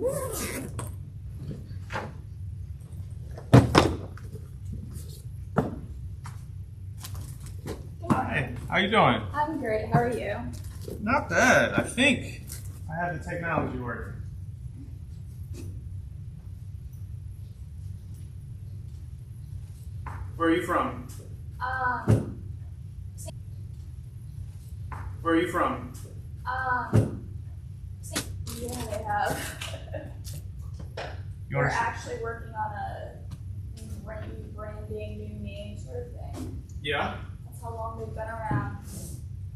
Hi, how you doing? I'm great. How are you? Not bad. I think I have the technology working. Where are you from? Where are you from? Yeah, they have. We're actually working on a new branding, new name sort of thing. Yeah? That's how long they've been around.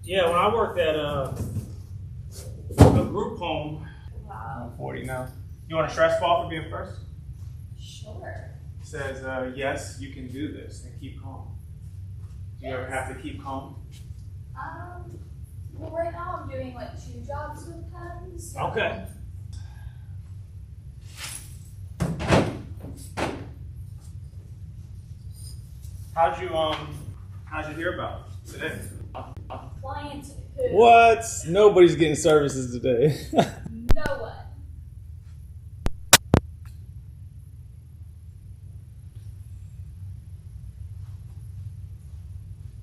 Yeah, when I worked at a group home. Wow. I'm 40 now. You want a stress ball for being first? Sure. It says, yes, you can do this, and keep calm. Do you ever have to keep calm? Well, right now I'm doing like 2 jobs with them. So. Okay. How'd you hear about it today? Clients who. What? Nobody's getting services today. No one.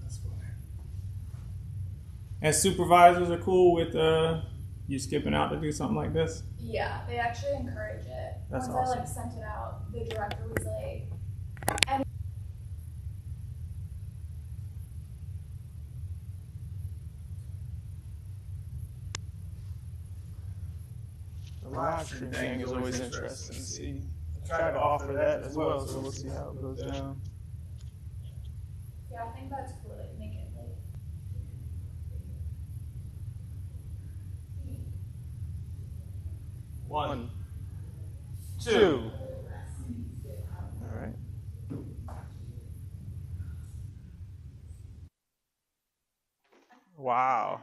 That's funny. And supervisors are cool with you skipping out to do something like this? Yeah, they actually encourage it. That's Once awesome. I sent it out, the director was like, and The live stream thing is always interesting to see. I try to offer that as well, so we'll see how it goes down. yeah, I think that's cool. Like, make it like. One, two. All right. Wow.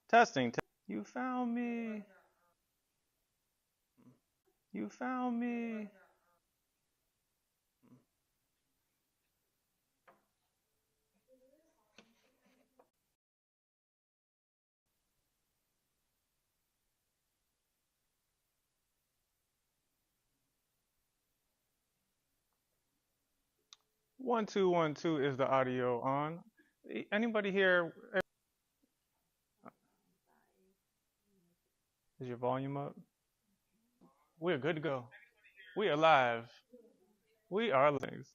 Testing. You found me. You found me. One, two, 1, 2 is the audio on. Anybody here? Is your volume up? We're good to go. We are live. We are live.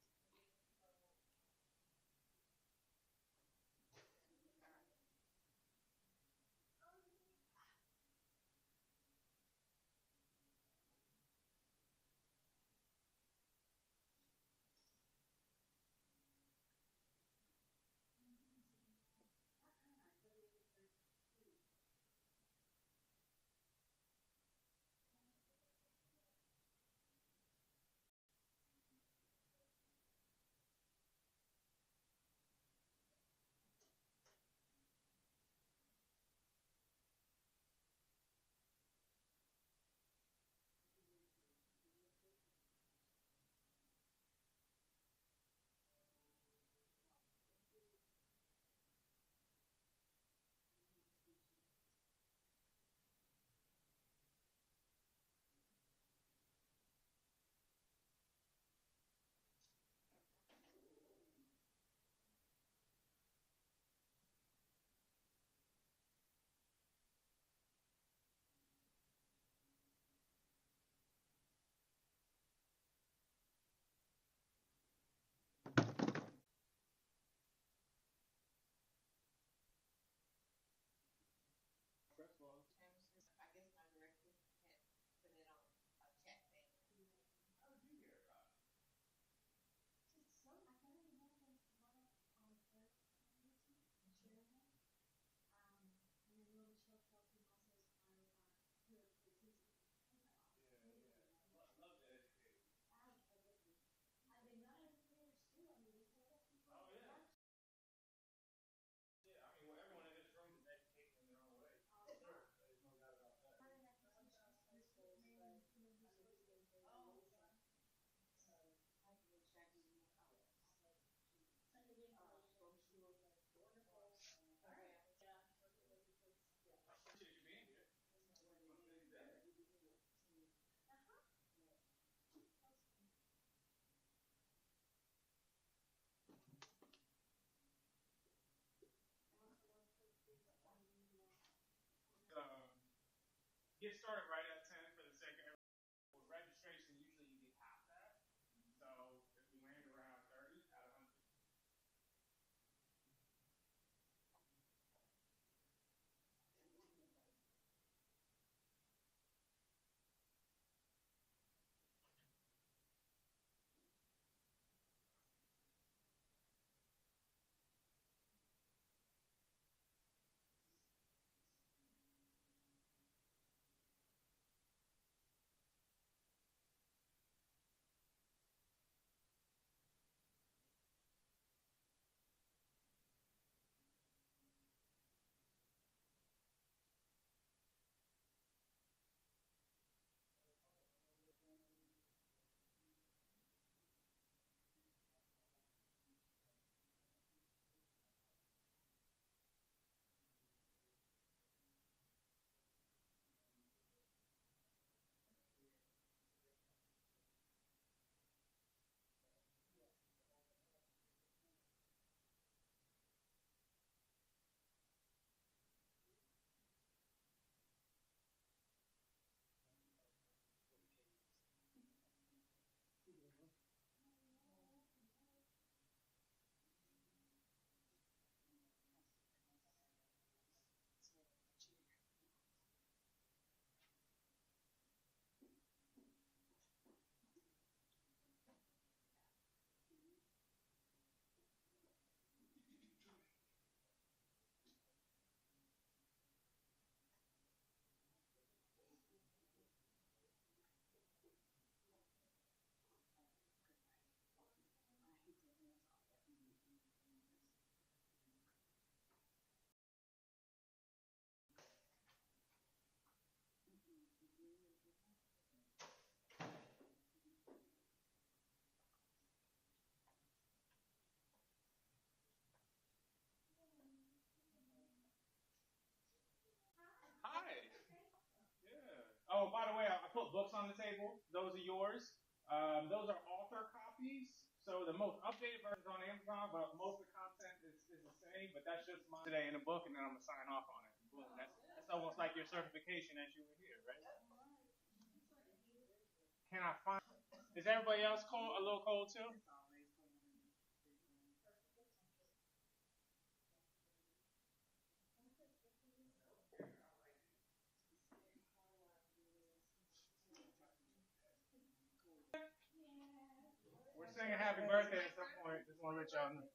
get started right at 10 for the sake of everyone. With registration, usually you get half that. So if we land around 30 out of 100. Hi. Yeah. Oh, by the way, I put books on the table. Those are yours. Those are author copies. So the most updated version is on Amazon, but most of the content is the same. But that's just mine today in the book, and then I'm gonna sign off on it. Boom. That's almost like your certification as you were here, right? Can I find? Is everybody else cold? A little cold too? We're singing happy birthday at some point. Just want to let y'all know.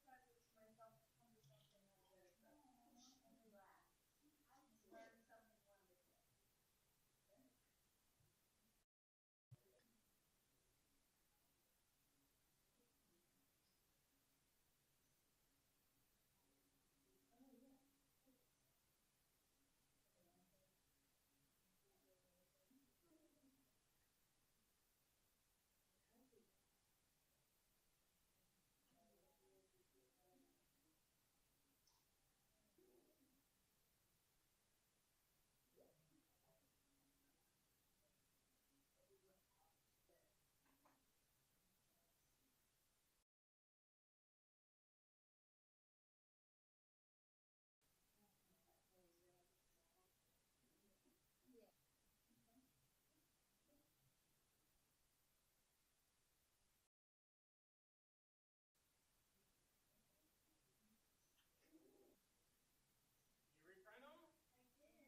You reprint them?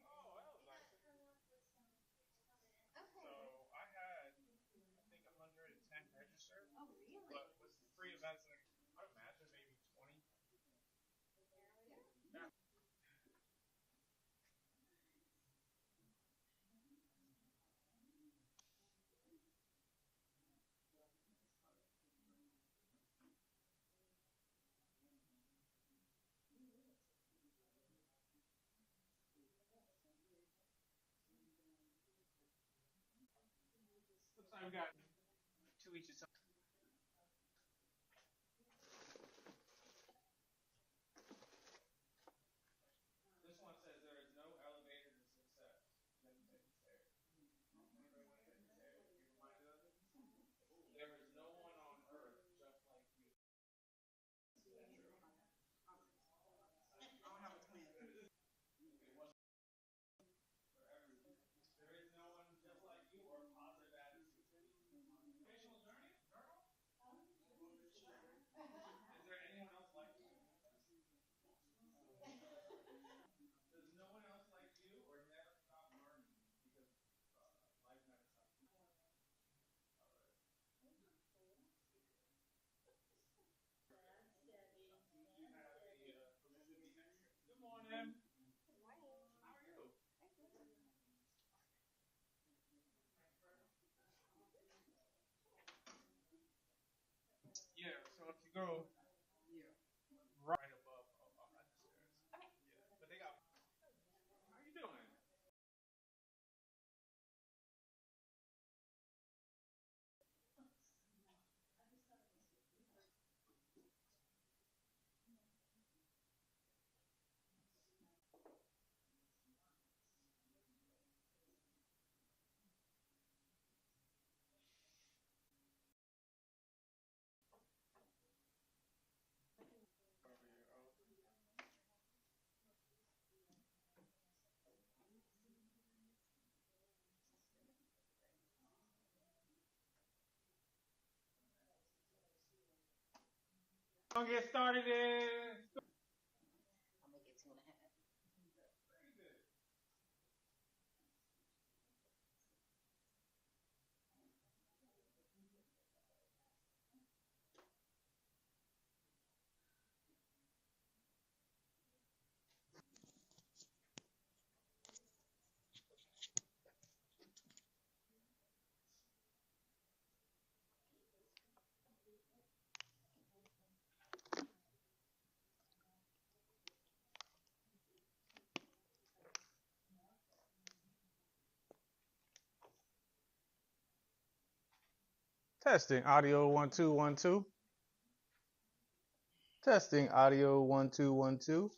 Oh, that was nice. So I had, I think, 110 registered. Oh, really? But with free events, I would imagine maybe 20. Yeah. Looks like we got two each. This one says there is no elevator to success. Then you take the stairs. Anybody want to take the stairs? Be reminded of it? There is no one on earth just like you. I don't have a twin. There is Kim. How are you? Yeah, so if you go right above the stairs. Yeah, but they got. How you doing? Gonna get started in. Testing audio 1 2 1 2. Testing audio 1 2 1 2.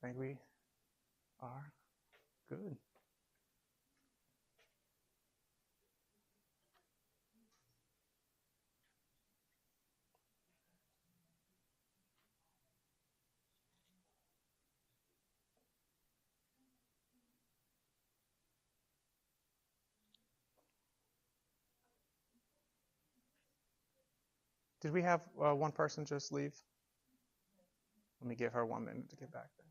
I think we are good. Did we have one person just leave? Let me give her 1 minute to get back there.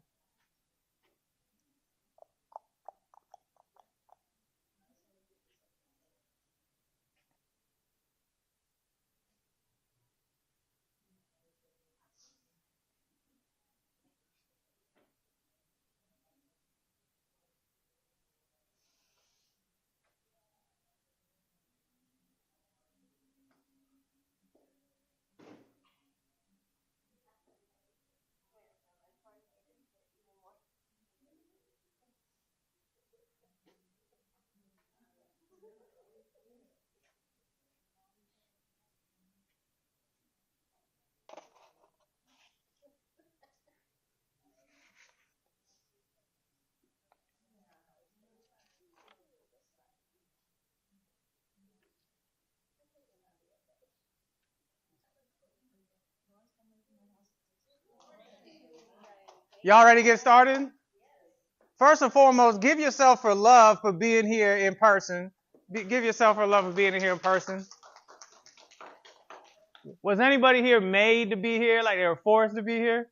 Y'all ready to get started? First and foremost, give yourself for love for being here in person. Give yourself for love for being here in person. Was anybody here made to be here, like they were forced to be here?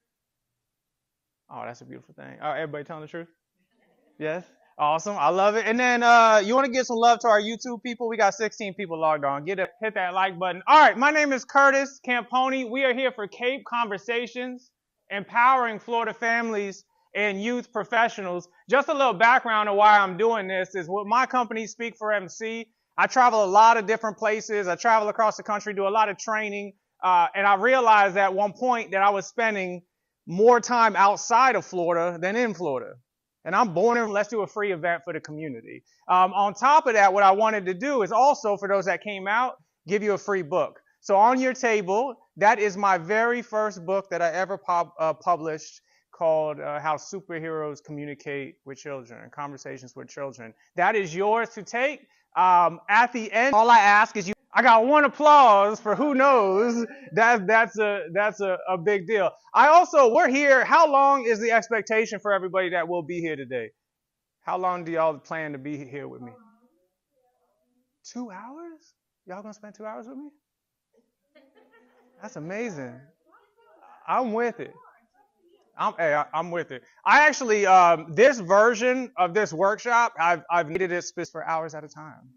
Oh, that's a beautiful thing. Everybody telling the truth? Yes. Awesome. I love it. And then you want to give some love to our YouTube people? We got 16 people logged on. Hit that like button. All right. My name is Curtis Camponi. We are here for C.A.P.E Conversations, empowering Florida families and youth professionals. Just a little background of why I'm doing this is with my company, Speak for MC. I travel a lot of different places. I travel across the country, do a lot of training. And I realized at one point that I was spending more time outside of Florida than in Florida. And I'm born in, let's do a free event for the community. On top of that, what I wanted to do is also, for those that came out, give you a free book. So on your table, that is my very first book that I ever published called How Superheroes Communicate with Children, Conversations with Children. That is yours to take. At the end, all I ask is I got one applause for who knows. That's a big deal. We're here. How long is the expectation for everybody that will be here today? How long do y'all plan to be here with me? 2 hours? Y'all gonna spend 2 hours with me? That's amazing. I'm with it. I'm with it. I actually, this version of this workshop, I've needed it for hours at a time.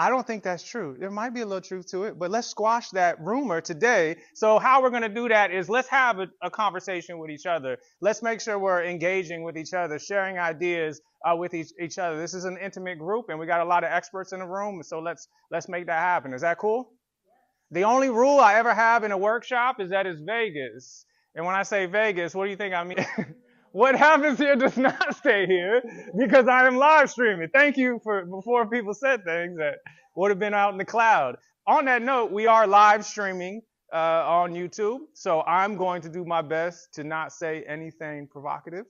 I don't think that's true. There might be a little truth to it, but let's squash that rumor today. So how we're going to do that is let's have a conversation with each other. Let's make sure we're engaging with each other, sharing ideas with each other. This is an intimate group, and we got a lot of experts in the room, so let's make that happen. Is that cool? The only rule I ever have in a workshop is that it's Vegas. And when I say Vegas, what do you think I mean? What happens here does not stay here because I am live streaming. Thank you for before people said things that would have been out in the cloud. On that note, we are live streaming on YouTube, so I'm going to do my best to not say anything provocative.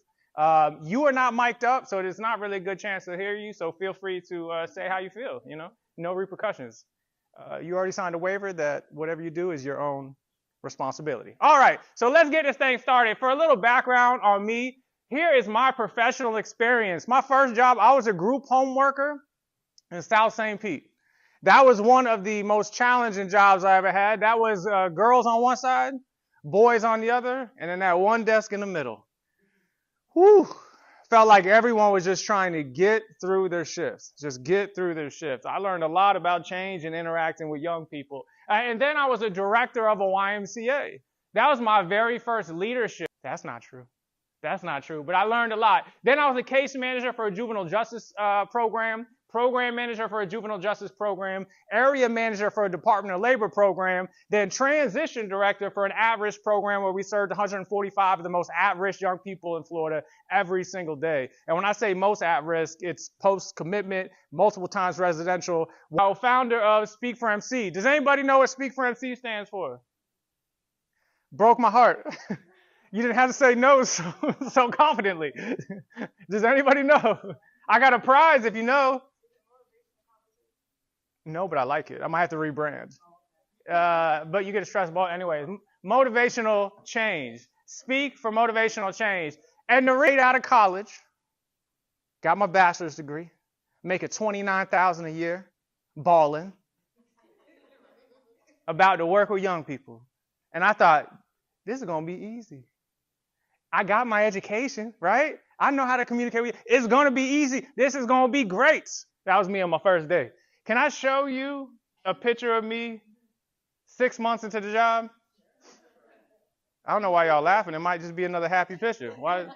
You are not mic'd up, so there's not really a good chance to hear you, so feel free to say how you feel, no repercussions. You already signed a waiver that whatever you do is your own responsibility. All right, so let's get this thing started. For a little background on me, here is my professional experience. My first job, I was a group home worker in South St. Pete. That was one of the most challenging jobs I ever had. That was girls on one side, boys on the other, and then that one desk in the middle. Whew. Felt like everyone was just trying to get through their shifts. Just get through their shifts. I learned a lot about change and interacting with young people. And then I was a director of a YMCA. That was my very first leadership. That's not true. That's not true. But I learned a lot. Then I was a case manager for a juvenile justice program manager for a juvenile justice program, area manager for a Department of Labor program, then transition director for an at-risk program where we served 145 of the most at-risk young people in Florida every single day. And when I say most at-risk, it's post-commitment, multiple times residential. I'm founder of Speak for MC. Does anybody know what Speak for MC stands for? Broke my heart. You didn't have to say no so confidently. Does anybody know? I got a prize if you know. No, but I like it. I might have to rebrand. But you get a stress ball. Anyways, motivational change. Speak for motivational change. And right out of college, got my bachelor's degree, making $29,000 a year, balling, about to work with young people. And I thought, this is going to be easy. I got my education, right? I know how to communicate with you. It's going to be easy. This is going to be great. That was me on my first day. Can I show you a picture of me 6 months into the job? I don't know why y'all laughing. It might just be another happy picture. Why?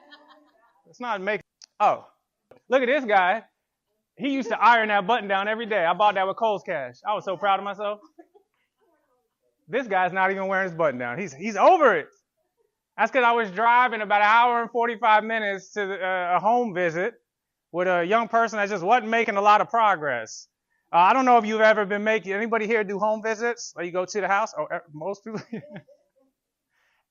It's not making. Oh, look at this guy. He used to iron that button down every day. I bought that with Kohl's cash. I was so proud of myself. This guy's not even wearing his button down. He's over it. That's because I was driving about an hour and 45 minutes to a home visit with a young person that just wasn't making a lot of progress. I don't know if you've ever been anybody here do home visits? Or you go to the house? Oh, most people.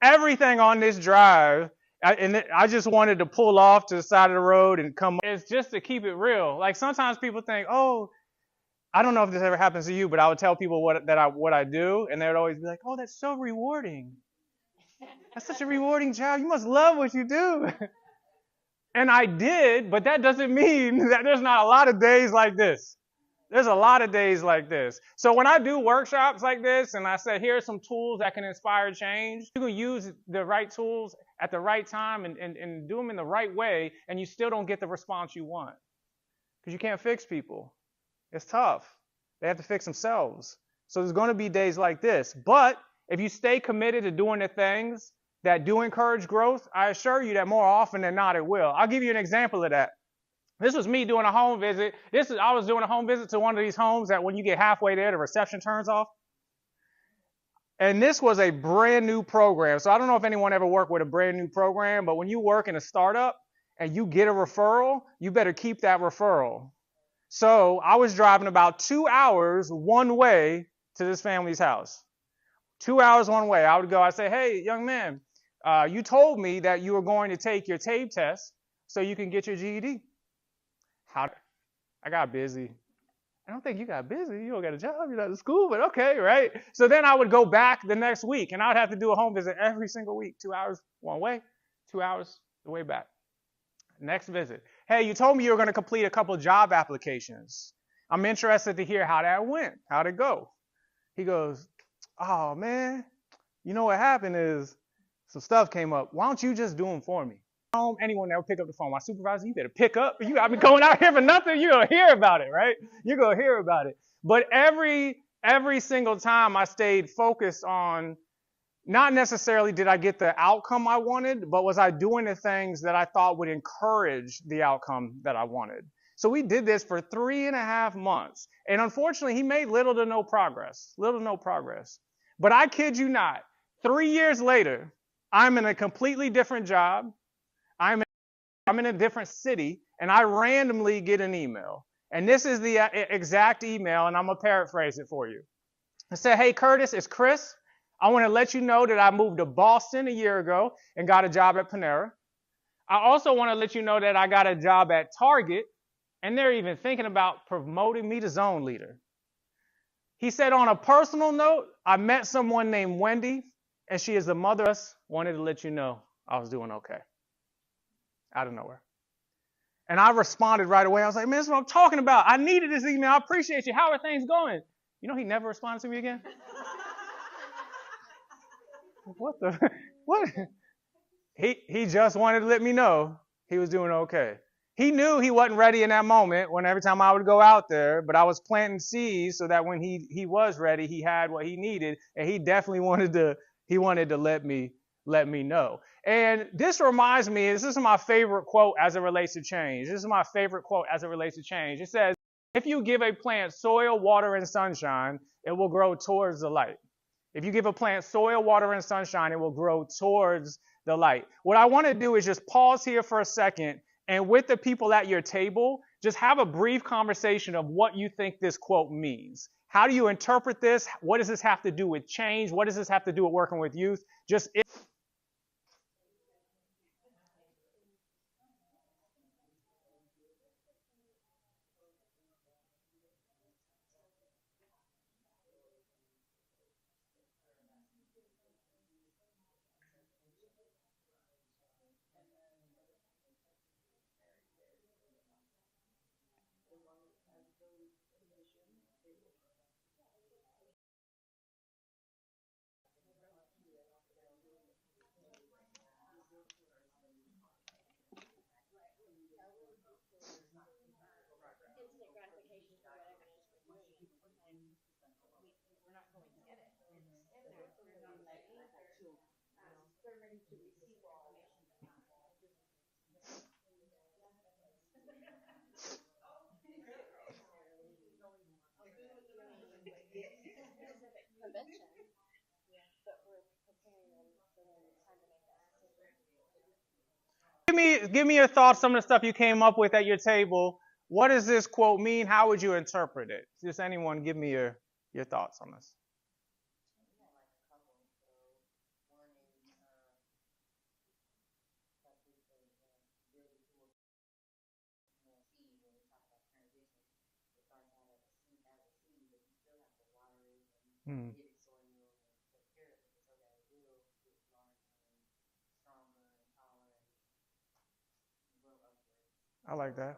Everything on this drive, I just wanted to pull off to the side of the road and come. It's just to keep it real. Like sometimes people think, oh, I don't know if this ever happens to you, but I would tell people what I do, and they would always be like, oh, that's so rewarding. That's such a rewarding job. You must love what you do. And I did, but that doesn't mean that there's not a lot of days like this. There's a lot of days like this. So when I do workshops like this and I say, here are some tools that can inspire change, you can use the right tools at the right time and do them in the right way, and you still don't get the response you want. Because you can't fix people. It's tough. They have to fix themselves. So there's going to be days like this. But if you stay committed to doing the things that do encourage growth, I assure you that more often than not it will. I'll give you an example of that. This was me doing a home visit. I was doing a home visit to one of these homes that when you get halfway there, the reception turns off. And this was a brand new program. So I don't know if anyone ever worked with a brand new program, but when you work in a startup and you get a referral, you better keep that referral. So I was driving about 2 hours one way to this family's house. 2 hours one way. I would go, I'd say, hey, young man, you told me that you were going to take your TAPE test so you can get your GED. I got busy. I don't think you got busy. You don't got a job. You're not in school, but okay, right? So then I would go back the next week, and I would have to do a home visit every single week. 2 hours one way, 2 hours the way back. Next visit. Hey, you told me you were going to complete a couple of job applications. I'm interested to hear how that went. How'd it go? He goes, oh, man, you know what happened is some stuff came up. Why don't you just do them for me? Anyone that would pick up the phone, my supervisor, you better pick up. I've been going out here for nothing. You're going to hear about it, right? You're going to hear about it. But every single time I stayed focused on not necessarily did I get the outcome I wanted, but was I doing the things that I thought would encourage the outcome that I wanted. So we did this for 3.5 months. And unfortunately, he made little to no progress. Little to no progress. But I kid you not, 3 years later, I'm in a completely different job. I'm in a different city, and I randomly get an email. And this is the exact email, and I'm going to paraphrase it for you. It said, "Hey, Curtis, it's Chris. I want to let you know that I moved to Boston a year ago and got a job at Panera. I also want to let you know that I got a job at Target, and they're even thinking about promoting me to zone leader." He said, "On a personal note, I met someone named Wendy, and she is the mother of us. Wanted to let you know I was doing okay." Out of nowhere. And I responded right away. I was like, "Man, that's what I'm talking about. I needed this email. I appreciate you. How are things going?" You know, he never responded to me again. What the? What? He just wanted to let me know he was doing okay. He knew he wasn't ready in that moment when every time I would go out there, but I was planting seeds so that when he was ready, he had what he needed, and he definitely wanted to let me know. And this reminds me, this is my favorite quote as it relates to change. This is my favorite quote as it relates to change. It says, "If you give a plant soil, water, and sunshine, it will grow towards the light." If you give a plant soil, water, and sunshine, it will grow towards the light. What I want to do is just pause here for a second, and with the people at your table, just have a brief conversation of what you think this quote means. How do you interpret this? What does this have to do with change? What does this have to do with working with youth? Give me your thoughts, some of the stuff you came up with at your table. What does this quote mean? How would you interpret it? Just anyone give me your thoughts on this. Hmm. I like that.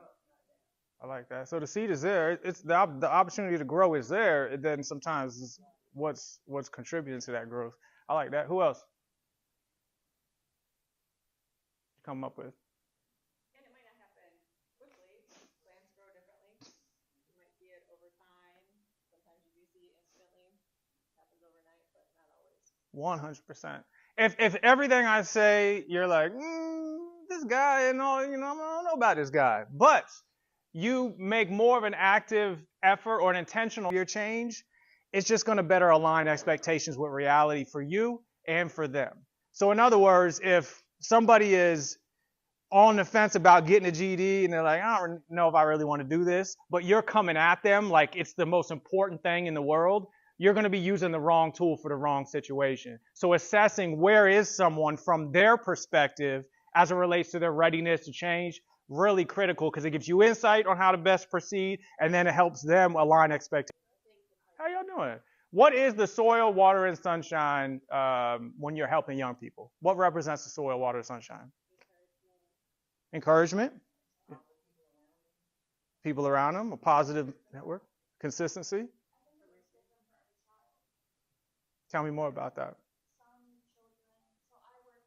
I like that. So the seed is there. It's the opportunity to grow is there. It then sometimes is what's contributing to that growth. I like that. Who else? Come up with. And it might not happen quickly. Plants grow differently. You might see it over time. Sometimes you do see it instantly. It happens overnight, but not always. 100%. If everything I say, you're like, this guy and all, I don't know about this guy. But you make more of an active effort or an intentional your change, it's just going to better align expectations with reality for you and for them. So in other words, if somebody is on the fence about getting a GED and they're like, I don't know if I really want to do this, but you're coming at them like it's the most important thing in the world, you're going to be using the wrong tool for the wrong situation. So assessing where is someone from their perspective as it relates to their readiness to change, really critical because it gives you insight on how to best proceed, and then it helps them align expectations. How y'all doing? What is the soil, water, and sunshine when you're helping young people? What represents the soil, water, and sunshine? Encouragement. People around them, a positive network, consistency. Tell me more about that. Some children, so I work with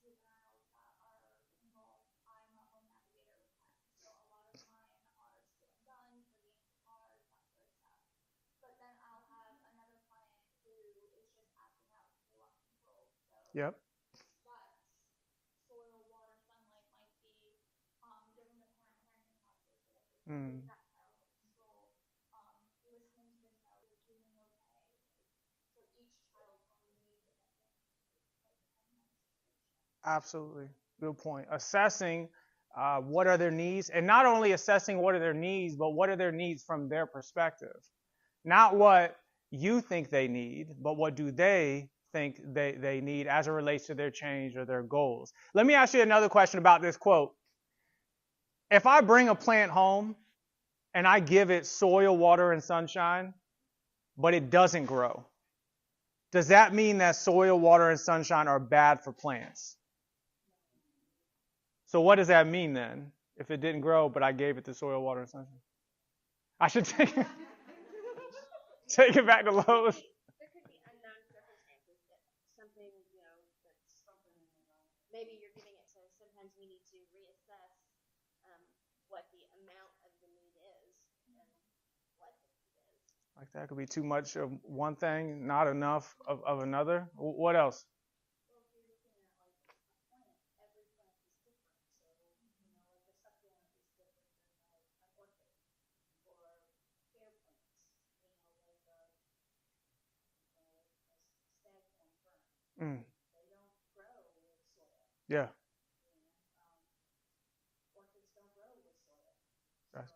juveniles that are involved. I'm a home navigator with them. So a lot of mine are still done for being hard, that sort of stuff. Yep. Mm. Absolutely. Good point. Assessing what are their needs, and not only assessing what are their needs, but what are their needs from their perspective. Not what you think they need, but what do they think they need as it relates to their change or their goals. Let me ask you another question about this quote. If I bring a plant home and I give it soil, water, and sunshine, but it doesn't grow, does that mean that soil, water, and sunshine are bad for plants? So what does that mean then? If it didn't grow, but I gave it the soil, water, and sunshine, I should take it back to Lowe's. There could be unknown circumstances that something, that's maybe you're giving it. So sometimes we need to reassess what the amount of the need is and what the need is. Like that could be too much of one thing, not enough of another. What else? Mm. Yeah. That's,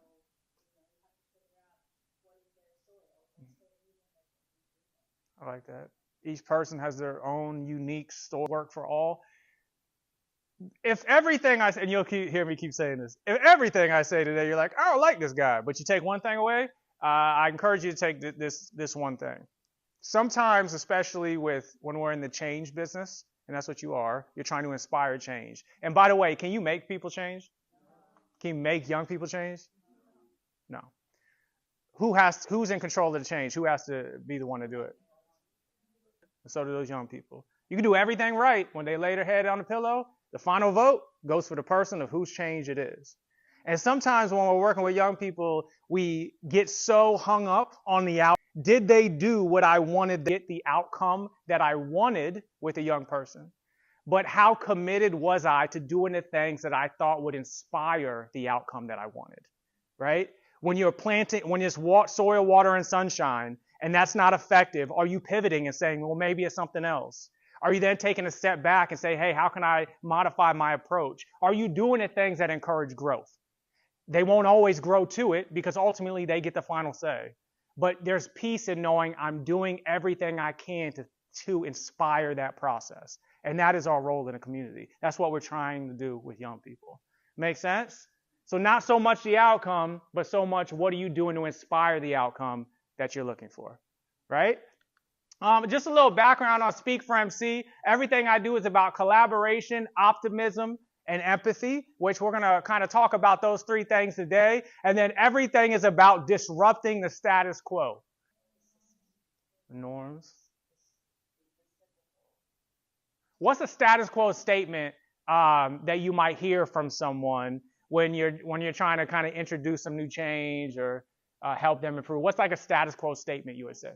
I like that. Each person has their own unique story. Work for all. If everything I say, and you'll hear me keep saying this, if everything I say today, you're like, I don't like this guy, but you take one thing away, I encourage you to take this one thing. Sometimes, especially when we're in the change business, and that's what you are, you're trying to inspire change. And by the way, can you make people change? Can you make young people change? No. Who's in control of the change? Who has to be the one to do it? And so do those young people. You can do everything right when they lay their head on the pillow. The final vote goes for the person of whose change it is. And sometimes when we're working with young people, we get so hung up on the outcome. Did they do what I wanted to get the outcome that I wanted with a young person? But how committed was I to doing the things that I thought would inspire the outcome that I wanted, right? When you're planting, when it's soil, water, and sunshine, and that's not effective, are you pivoting and saying, well, maybe it's something else? Are you then taking a step back and say, hey, how can I modify my approach? Are you doing the things that encourage growth? They won't always grow to it because ultimately they get the final say. But there's peace in knowing I'm doing everything I can to inspire that process. And that is our role in a community. That's what we're trying to do with young people. Make sense? So not so much the outcome, but so much what are you doing to inspire the outcome that you're looking for, right? Just a little background on Speak for MC. Everything I do is about collaboration, optimism, and empathy, which we're going to kind of talk about those three things today. And then everything is about disrupting the status quo. Norms. What's a status quo statement that you might hear from someone when you're trying to kind of introduce some new change or help them improve? What's like a status quo statement you would say?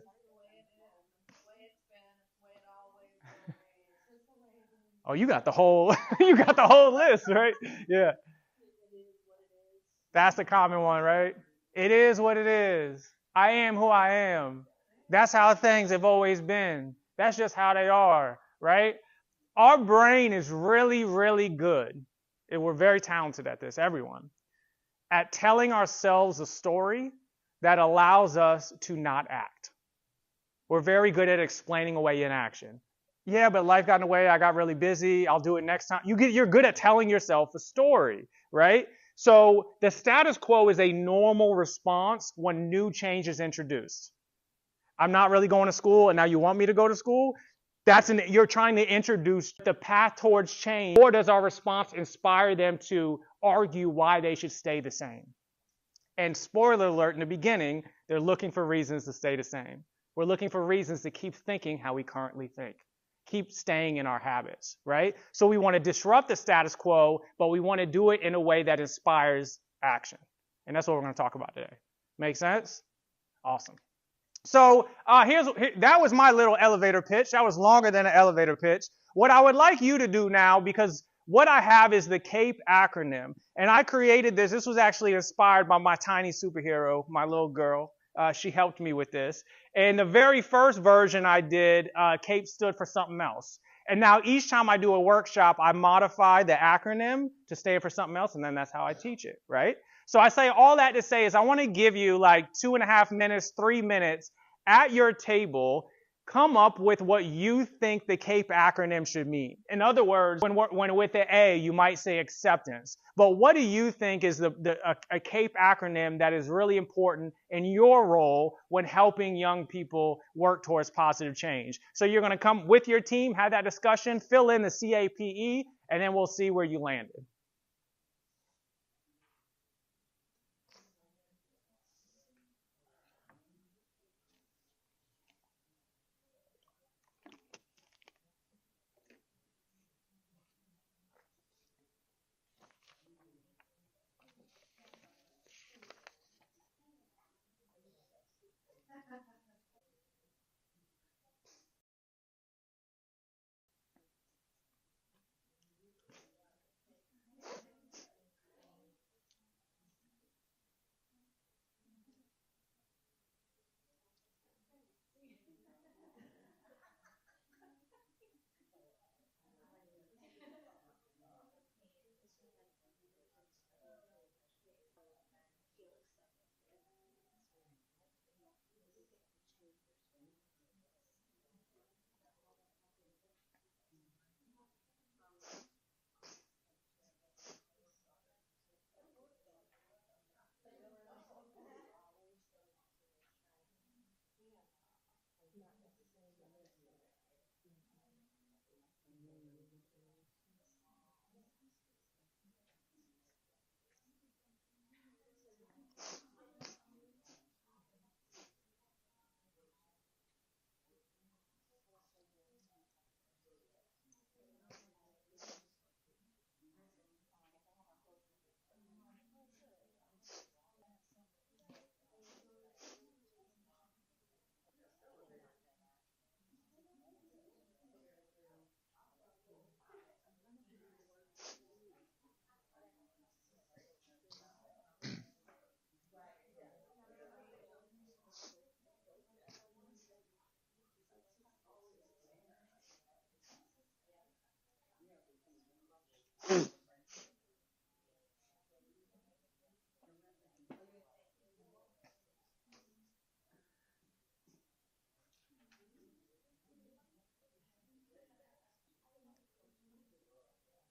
Oh, you got the whole list, right? Yeah. That's the common one, right? It is what it is. I am who I am. That's how things have always been. That's just how they are, right? Our brain is really, really good. And we're very talented at this, everyone, at telling ourselves a story that allows us to not act. We're very good at explaining away inaction. Yeah, but life got in the way. I got really busy. I'll do it next time. You're good at telling yourself a story, right? So the status quo is a normal response when new change is introduced. I'm not really going to school, and now you want me to go to school? You're trying to introduce the path towards change, or does our response inspire them to argue why they should stay the same? And spoiler alert, in the beginning, they're looking for reasons to stay the same. We're looking for reasons to keep thinking how we currently think. Keep staying in our habits, right? So we want to disrupt the status quo, but we want to do it in a way that inspires action. And that's what we're going to talk about today. Make sense? Awesome. So that was my little elevator pitch. That was longer than an elevator pitch. What I would like you to do now, because what I have is the CAPE acronym, and I created this. This was actually inspired by my tiny superhero, my little girl. She helped me with this. And the very first version I did, CAPE stood for something else. And now each time I do a workshop, I modify the acronym to stand for something else, and then that's how I teach it, right? So I say all that to say is I want to give you like 2.5 minutes, 3 minutes at your table. Come up with what you think the CAPE acronym should mean. In other words, when with the A, you might say acceptance. But what do you think is a CAPE acronym that is really important in your role when helping young people work towards positive change? So you're going to come with your team, have that discussion, fill in the C.A.P.E, and then we'll see where you landed.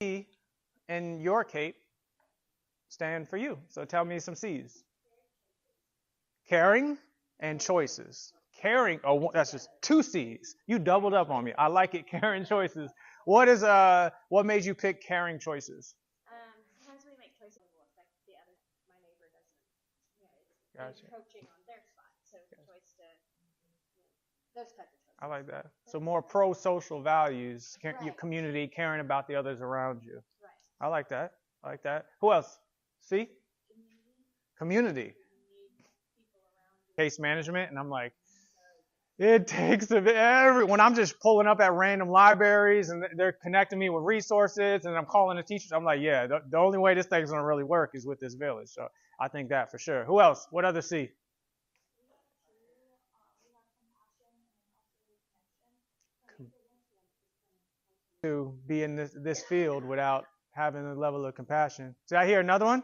C in your CAPE stand for you. So tell me some C's. Caring and choices. Caring, oh, that's just 2 C's. You doubled up on me. I like it, caring choices. What made you pick caring choices? Sometimes we make choices that will affect the other. My neighbor doesn't, it's Gotcha. encroaching on their spot. So the choice to, those type of choices. I like that. So more pro-social values, your Right. community, caring about the others around you. Right. I like that. I like that. Who else? C? Community. Case management, and I'm like, it takes when I'm just pulling up at random libraries and they're connecting me with resources and I'm calling the teachers. I'm like, yeah, the only way this thing's gonna really work is with this village. So I think that for sure. Who else? What other C? To be in this field without having a level of compassion. Did I hear another one?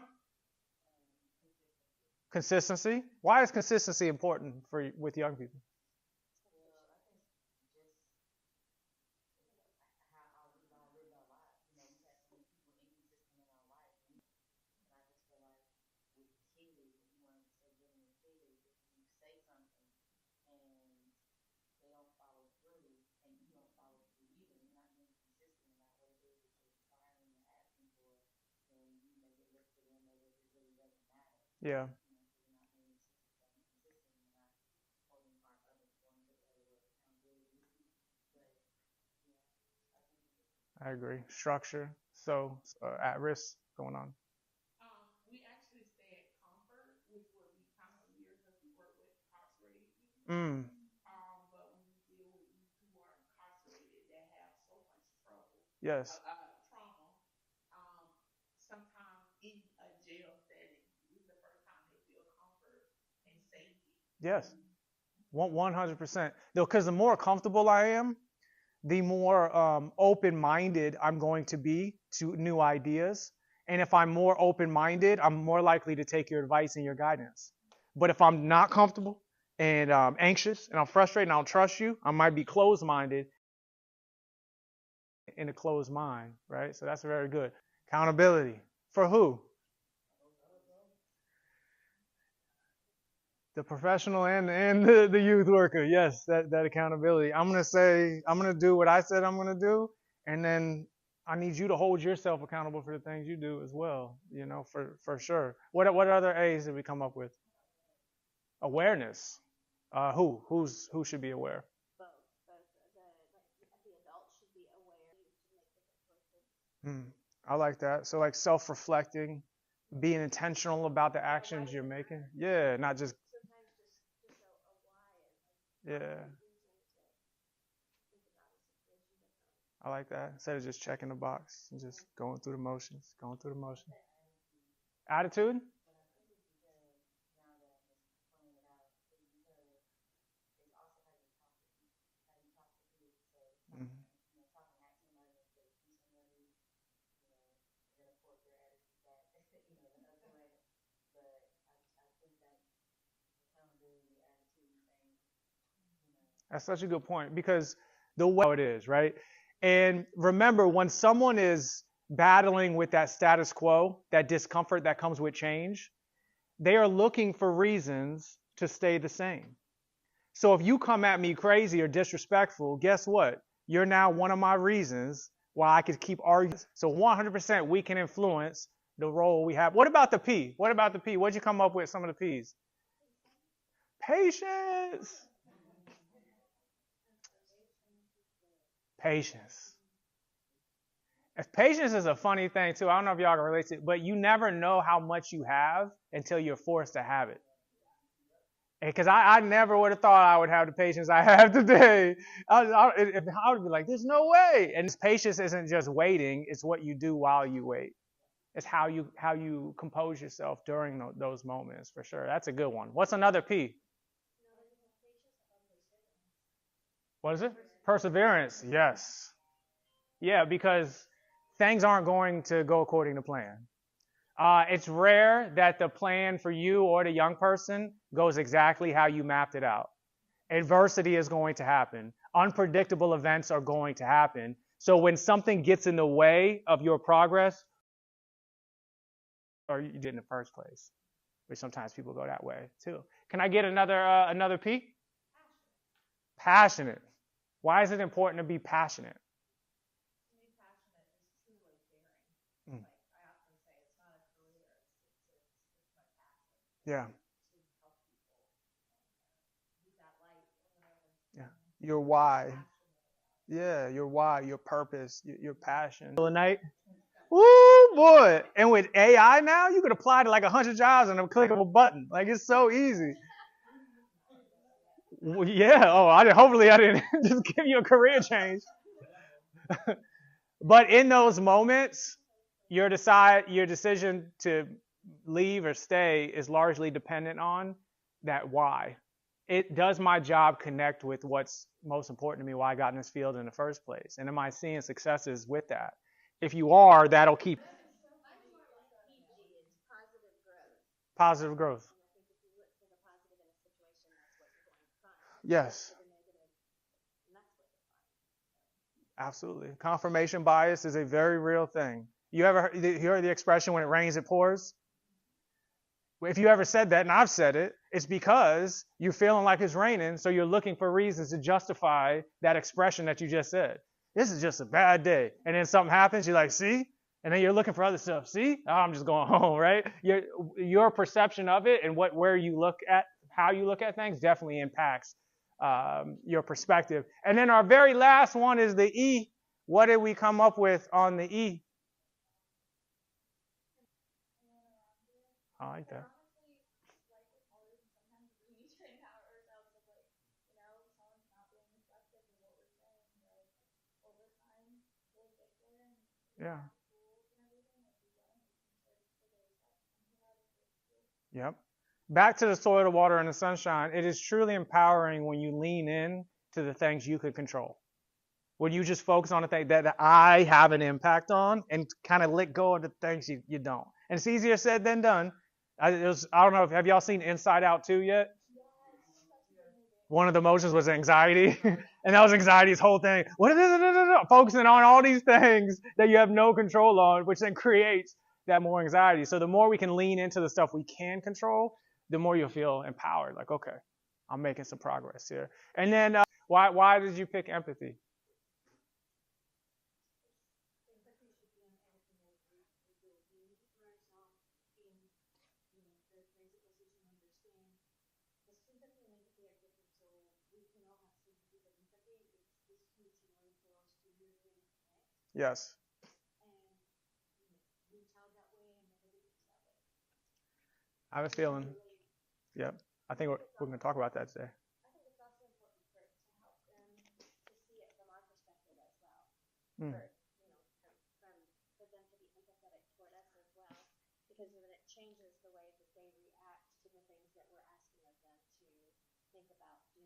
Consistency. Why is consistency important with young people? Yeah. I agree. Structure. So at risk going on. Mm. Yes. Yes. 100%. Though, because the more comfortable I am, the more open-minded I'm going to be to new ideas. And if I'm more open-minded, I'm more likely to take your advice and your guidance. But if I'm not comfortable and anxious and I'm frustrated and I don't trust you, I might be closed-minded in a closed mind, right? So that's very good. Accountability. For who? The professional and the youth worker. Yes, that accountability. I'm going to do what I said I'm going to do. And then I need you to hold yourself accountable for the things you do as well, for sure. What other A's did we come up with? Awareness. Who should be aware? Both. The adults should be aware to make different choices. I like that. So like self-reflecting, being intentional about the actions you're making. Yeah, not just. Sometimes just a why. Yeah. I like that. Instead of just checking the box and just going through the motions. Attitude? Mm-hmm. That's such a good point because the way it is, right? And remember, when someone is battling with that status quo, that discomfort that comes with change, they are looking for reasons to stay the same. So if you come at me crazy or disrespectful, guess what? You're now one of my reasons why I could keep arguing. So 100% we can influence the role we have. What about the P? What'd you come up with some of the P's? Patience. Patience. Patience is a funny thing too. I don't know if y'all can relate to it, but you never know how much you have until you're forced to have it. Because I never would have thought I would have the patience I have today. I would be like, there's no way. And patience isn't just waiting; it's what you do while you wait. It's how you compose yourself during those moments, for sure. That's a good one. What's another P? What is it? Perseverance. Yes. Yeah, because things aren't going to go according to plan. It's rare that the plan for you or the young person goes exactly how you mapped it out. Adversity is going to happen. Unpredictable events are going to happen. So when something gets in the way of your progress, or you did in the first place, which sometimes people go that way too. Can I get another P? Passionate. Why is it important to be passionate? Yeah. Yeah. Your why. Yeah, your why, your purpose, your passion. Night. Woo, boy. And with AI now, you could apply to like 100 jobs on a click of a button. Like, it's so easy. Well, yeah. Hopefully I didn't just give you a career change. But in those moments, your decision to leave or stay is largely dependent on that why. Does my job connect with what's most important to me, why I got in this field in the first place? And am I seeing successes with that? If you are, that'll keep positive growth. Yes. Absolutely. Confirmation bias is a very real thing. You heard the expression, when it rains, it pours? If you ever said that, and I've said it, it's because you're feeling like it's raining, so you're looking for reasons to justify that expression that you just said. This is just a bad day. And then something happens, you're like, see? And then you're looking for other stuff. See? Oh, I'm just going home, right? Your perception of it and where you look at, how you look at things definitely impacts your perspective. And then our very last one is the E. What did we come up with on the E? I like that. Yeah. Yep. Back to the soil, the water, and the sunshine. It is truly empowering when you lean in to the things you could control. When you just focus on the thing that I have an impact on and kind of let go of the things you don't. And it's easier said than done. I don't know, have y'all seen Inside Out 2 yet? One of the emotions was anxiety. And that was anxiety's whole thing. What is it? Focusing on all these things that you have no control on, which then creates that more anxiety. So the more we can lean into the stuff we can control, the more you'll feel empowered. Like, okay, I'm making some progress here. And then why did you pick empathy? Yes. I have a feeling. Yep. I think we're going to talk about that today. Mm. For them to be empathetic toward us as well, because then it changes the way that they react to the things that we're asking of them to think about, do,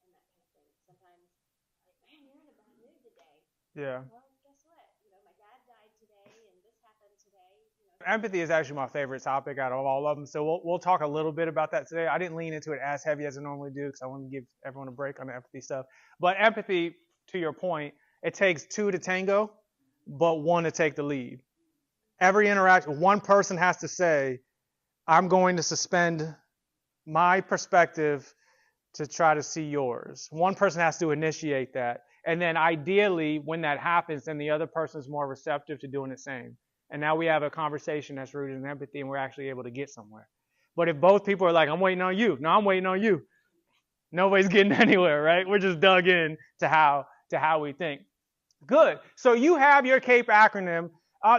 and that kind of thing. Sometimes, like, man, you're in a bad mood today. Yeah. Well, guess what? My dad died today, and this happened today. Empathy is actually my favorite topic out of all of them, so we'll talk a little bit about that today. I didn't lean into it as heavy as I normally do because I want to give everyone a break on the empathy stuff. But empathy, to your point, it takes two to tango, but one to take the lead. Every interaction, one person has to say, I'm going to suspend my perspective to try to see yours. One person has to initiate that. And then ideally, when that happens, then the other person is more receptive to doing the same. And now we have a conversation that's rooted in empathy and we're actually able to get somewhere. But if both people are like, I'm waiting on you. No, I'm waiting on you. Nobody's getting anywhere, right? We're just dug in to how we think. Good. So you have your C.A.P.E acronym.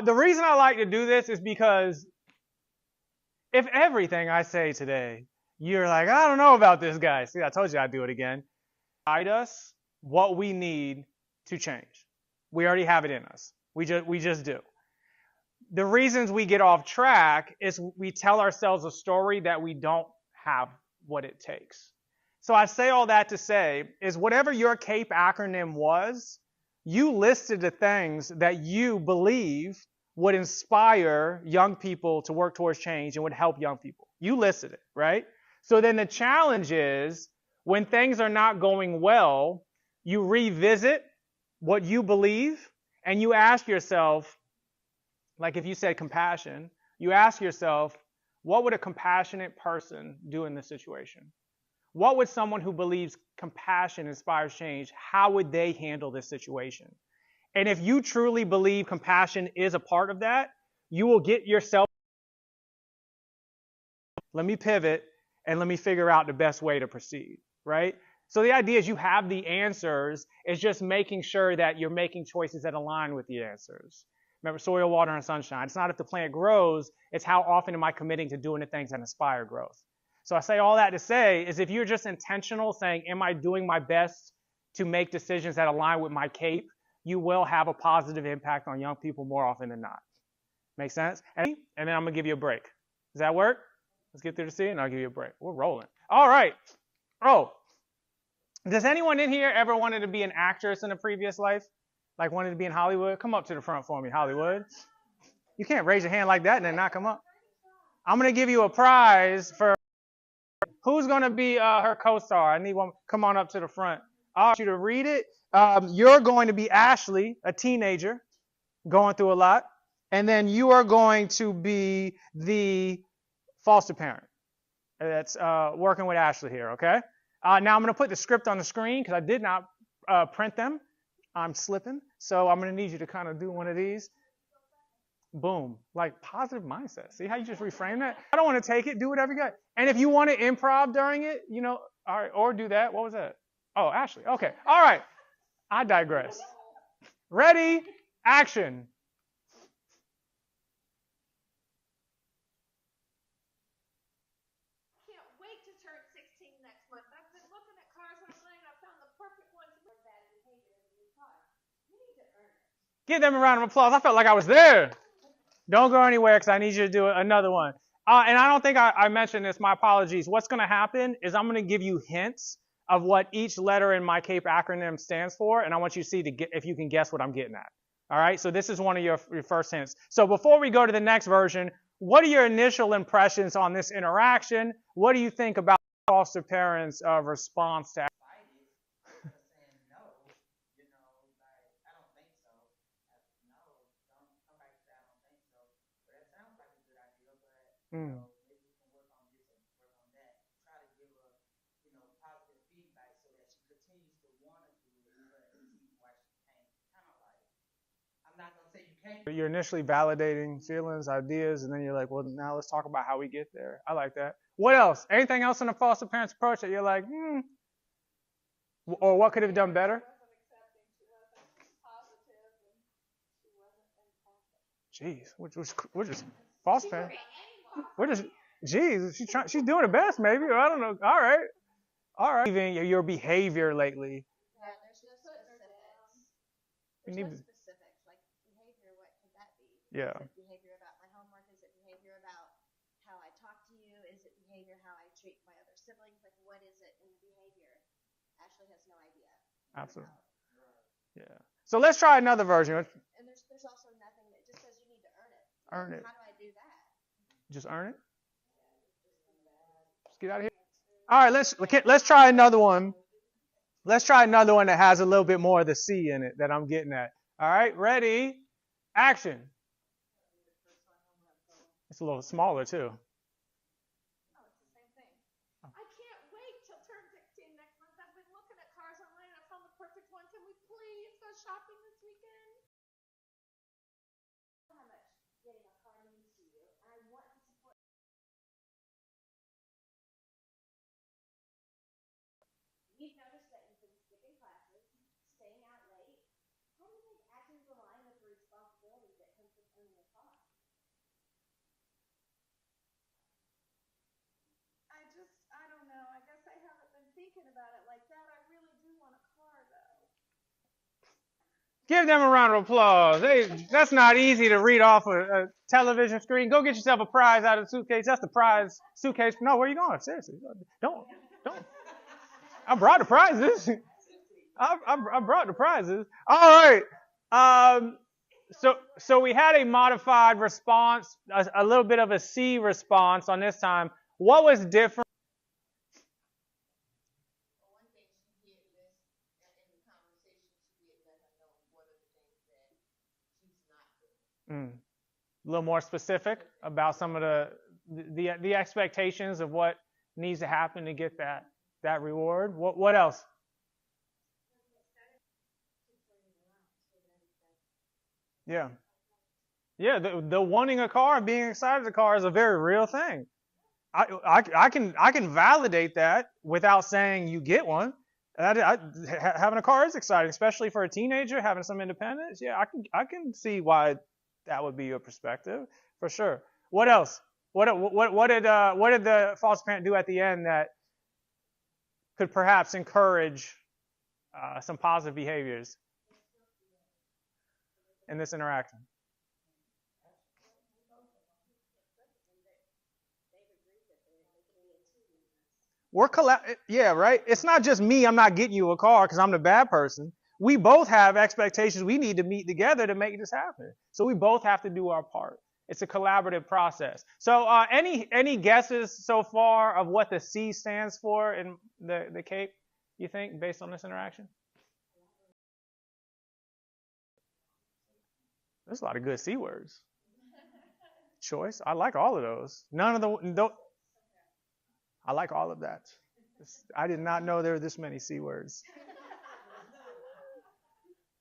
The reason I like to do this is because if everything I say today, you're like, I don't know about this guy. See, I told you I'd do it again. Guide us what we need to change. We already have it in us. We just do. The reasons we get off track is we tell ourselves a story that we don't have what it takes. So I say all that to say is whatever your C.A.P.E acronym was, you listed the things that you believe would inspire young people to work towards change and would help young people. You listed it, right? So then the challenge is when things are not going well, you revisit what you believe and you ask yourself, like if you said compassion, you ask yourself, what would a compassionate person do in this situation? What would someone who believes compassion inspires change, how would they handle this situation? And if you truly believe compassion is a part of that, you will get yourself, let me pivot and let me figure out the best way to proceed, right? So the idea is you have the answers, it's just making sure that you're making choices that align with the answers. Remember, soil, water, and sunshine. It's not if the plant grows, it's how often am I committing to doing the things that inspire growth. So I say all that to say is if you're just intentional saying, am I doing my best to make decisions that align with my C.A.P.E, you will have a positive impact on young people more often than not. Make sense? And then I'm going to give you a break. Does that work? Let's get through the C and I'll give you a break. We're rolling. All right. Oh, does anyone in here ever wanted to be an actress in a previous life? Like wanted to be in Hollywood? Come up to the front for me, Hollywood. You can't raise your hand like that and then not come up. I'm going to give you a prize for who's going to be her co-star. I need one. Come on up to the front. I want you to read it. You're going to be Ashley, a teenager, going through a lot. And then you are going to be the foster parent that's working with Ashley here, okay? Now I'm going to put the script on the screen because I did not print them. I'm slipping. So I'm going to need you to kind of do one of these. Boom. Like positive mindset. See how you just reframe that? I don't want to take it. Do whatever you got. And if you want to improv during it, all right, or do that. What was that? Oh, Ashley. Okay. All right. I digress. Ready? Action. Can't wait to turn 16 next month. I've been looking at cars online. I found the perfect one to bad behavior in a new car. Many Give them a round of applause. I felt like I was there. Don't go anywhere because I need you to do another one. And I don't think I mentioned this. My apologies. What's going to happen is I'm going to give you hints of what each letter in my C.A.P.E acronym stands for, and I want you to see if you can guess what I'm getting at. All right? So this is one of your first hints. So before we go to the next version, what are your initial impressions on this interaction? What do you think about foster parents' response to Mm. You're initially validating feelings, ideas, and then you're like, well, now let's talk about how we get there. I like that. What else? Anything else in the foster parents approach that you're like, or what could have done better? Jeez, we're just foster parents. We're just, jeez, she's doing her best, maybe. Or I don't know. All right. Even your behavior lately. Yeah, there's no specifics. You There's need no to, specifics. Like behavior, what could that be? yeah. Is it behavior about my homework? Is it behavior about how I talk to you? Is it behavior how I treat my other siblings? Like what is it in the behavior? Ashley has no idea. Absolutely. Yeah. So let's try another version. And there's also nothing that just says you need to earn it. Earn it. How do I do that? Just earn it. Just get out of here. All right, let's try another one. Let's try another one that has a little bit more of the C in it that I'm getting at. All right, ready? Action. It's a little smaller too. Oh, it's the same thing. I can't wait till turn 16 next month. I've been looking at cars online. I found the perfect one. Can we please go shopping this weekend? How much getting a car means to you, and I want to support. You've noticed that you've been skipping classes, staying out late. How do you think acting is aligned with the responsibility that comes with owning a car? I don't know. I guess I haven't been thinking about it like that. I really do want a car, though. Give them a round of applause. That's not easy to read off a television screen. Go get yourself a prize out of the suitcase. That's the prize suitcase. No, where are you going? Seriously, don't. I brought the prizes. I brought the prizes. All right. So we had a modified response, a little bit of a C response on this time. What was different? One thing she did was in the conversation, she did let her know what are the things that she's not doing. A little more specific about some of the expectations of what needs to happen to get that reward. What else? Yeah. Yeah, the wanting a car, being excited a car is a very real thing. I can validate that without saying you get one. Having a car is exciting, especially for a teenager, having some independence. Yeah, I can see why that would be your perspective for sure. What else? What did the foster parent do at the end that could perhaps encourage some positive behaviors in this interaction? Yeah, right? It's not just me, I'm not getting you a car because I'm the bad person. We both have expectations we need to meet together to make this happen. So we both have to do our part. It's a collaborative process. So any guesses so far of what the C stands for in the C.A.P.E, you think, based on this interaction? There's a lot of good C words. Choice. I like all of those. I like all of that. I did not know there were this many C words.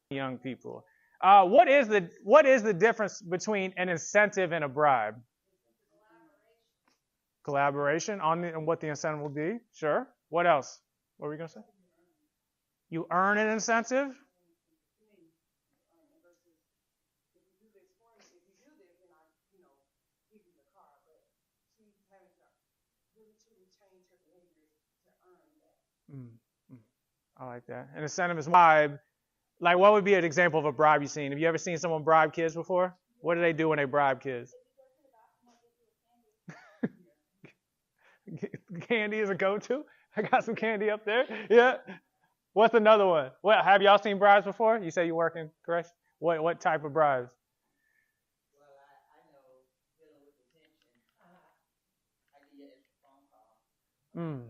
Young people. What is the difference between an incentive and a bribe? Collaboration on what the incentive will be. Sure. What else? What were we going to say? You earn an incentive. I like that. An incentive is bribe. Like, what would be an example of a bribe you've seen? Have you ever seen someone bribe kids before? What do they do when they bribe kids? Candy is a go-to. I got some candy up there. Yeah. What's another one? What have y'all seen bribes before? You say you're working, correct? What type of bribes? Mm,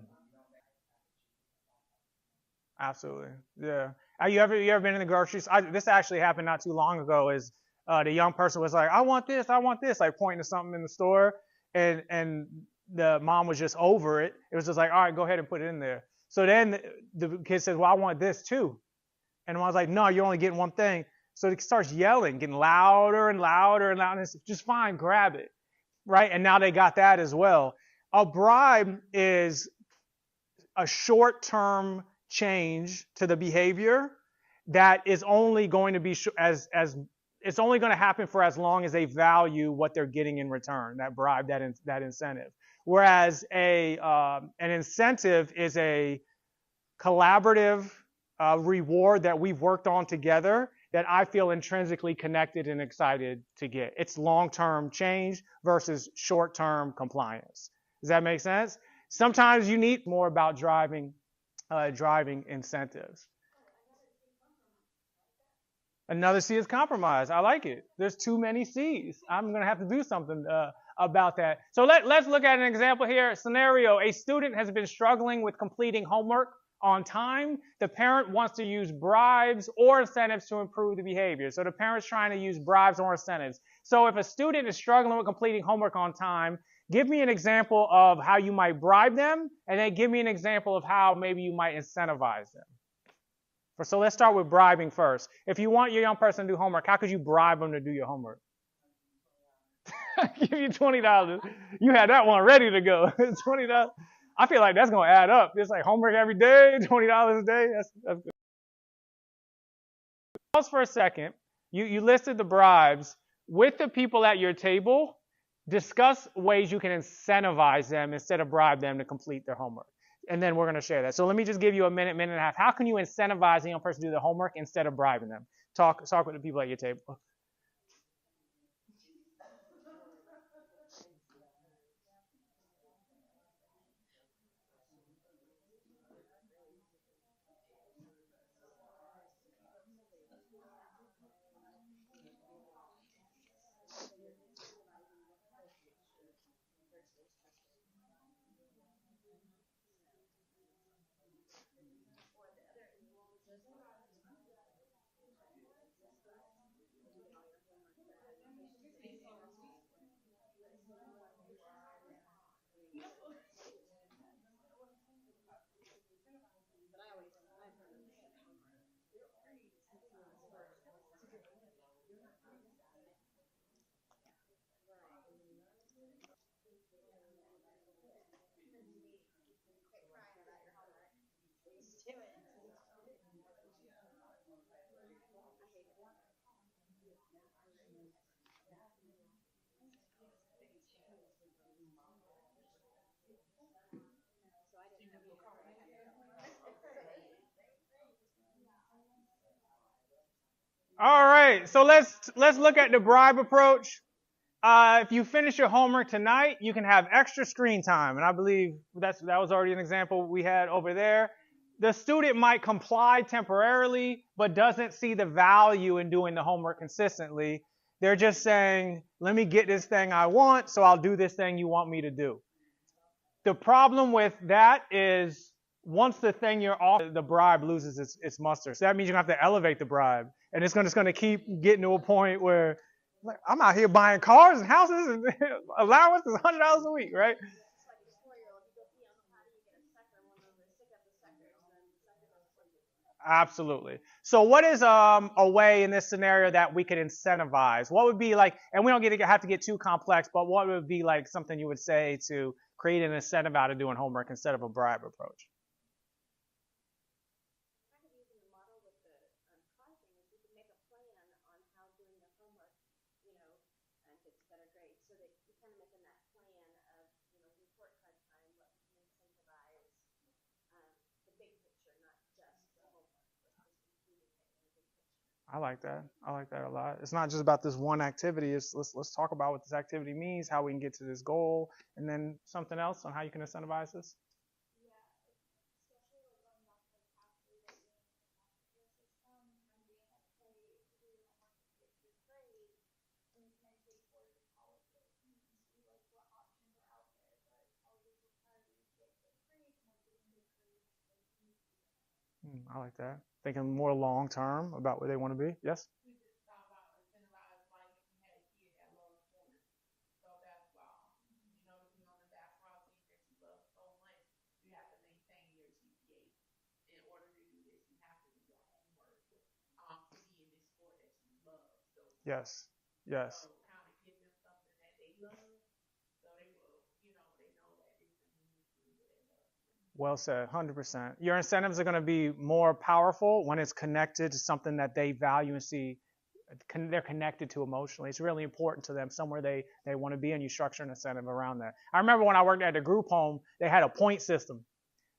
absolutely. Yeah. You ever been in the grocery store? This actually happened not too long ago. Is the young person was like, I want this, like pointing to something in the store, and the mom was just over it. It was just like, all right, go ahead and put it in there. So then the kid says, well, I want this too. And the mom's like, no, you're only getting one thing. So it starts yelling, getting louder and louder and louder. And it's just fine, grab it. Right? And now they got that as well. A bribe is a short-term change to the behavior that is only going to be as it's only going to happen for as long as they value what they're getting in return, that bribe, that incentive. Whereas an incentive is a collaborative reward that we've worked on together that I feel intrinsically connected and excited to get. It's long-term change versus short-term compliance. Does that make sense? Sometimes you need more about driving incentives. Another C is compromise. I like it. There's too many C's. I'm going to have to do something about that. So let's look at an example here. Scenario: a student has been struggling with completing homework on time. The parent wants to use bribes or incentives to improve the behavior. So the parent's trying to use bribes or incentives. So if a student is struggling with completing homework on time, give me an example of how you might bribe them, and then give me an example of how maybe you might incentivize them. So let's start with bribing first. If you want your young person to do homework, how could you bribe them to do your homework? Give you $20. You had that one ready to go. $20. I feel like that's going to add up. It's like homework every day, $20 a day. That's good. Pause for a second. You listed the bribes. With the people at your table, discuss ways you can incentivize them instead of bribe them to complete their homework. And then we're going to share that. So let me just give you a minute and a half. How can you incentivize a young person to do their homework instead of bribing them? Talk with the people at your table. All right, so let's look at the bribe approach. If you finish your homework tonight, you can have extra screen time, and I believe that was already an example we had over there. The student might comply temporarily, but doesn't see the value in doing the homework consistently. They're just saying, let me get this thing I want, so I'll do this thing you want me to do. The problem with that is once the thing you're offering, the bribe loses its muster. So that means you're going to have to elevate the bribe. And it's just going to keep getting to a point where I'm out here buying cars and houses and allowance is $100 a week, right? Absolutely. So what is a way in this scenario that we could incentivize? What would be like, and we don't have to get too complex, but what would be like something you would say to create an incentive out of doing homework instead of a bribe approach? I like that. I like that a lot. It's not just about this one activity. It's let's talk about what this activity means, how we can get to this goal, and then something else on how you can incentivize this. I like that. Thinking more long term about where they want to be. Yes. Yes. Yes. Well said, 100%. Your incentives are going to be more powerful when it's connected to something that they value and see they're connected to emotionally. It's really important to them, somewhere they want to be, and you structure an incentive around that. I remember when I worked at a group home, they had a point system.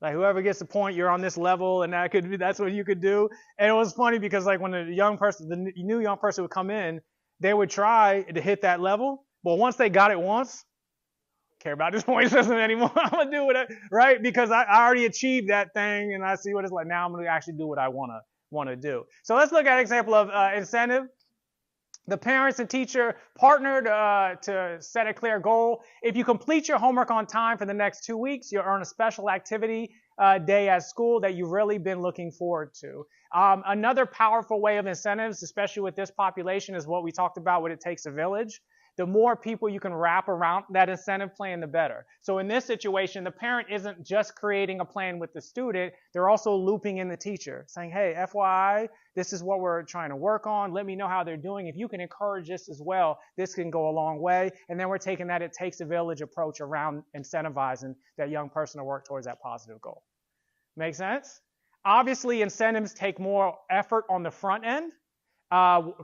Like whoever gets the point, you're on this level, and that's what you could do. And it was funny because like when the new young person would come in, they would try to hit that level, but once they got it once, care about this point system anymore. I'm gonna do it, right? Because I already achieved that thing, and I see what it's like. Now I'm gonna actually do what I wanna do. So let's look at an example of incentive. The parents and teacher partnered to set a clear goal. If you complete your homework on time for the next 2 weeks, you'll earn a special activity day at school that you've really been looking forward to. Another powerful way of incentives, especially with this population, is what we talked about, what it takes a village. The more people you can wrap around that incentive plan, the better. So in this situation, the parent isn't just creating a plan with the student, they're also looping in the teacher, saying, hey, FYI, this is what we're trying to work on. Let me know how they're doing. If you can encourage this as well, this can go a long way. And then we're taking that it takes a village approach around incentivizing that young person to work towards that positive goal. Make sense? Obviously, incentives take more effort on the front end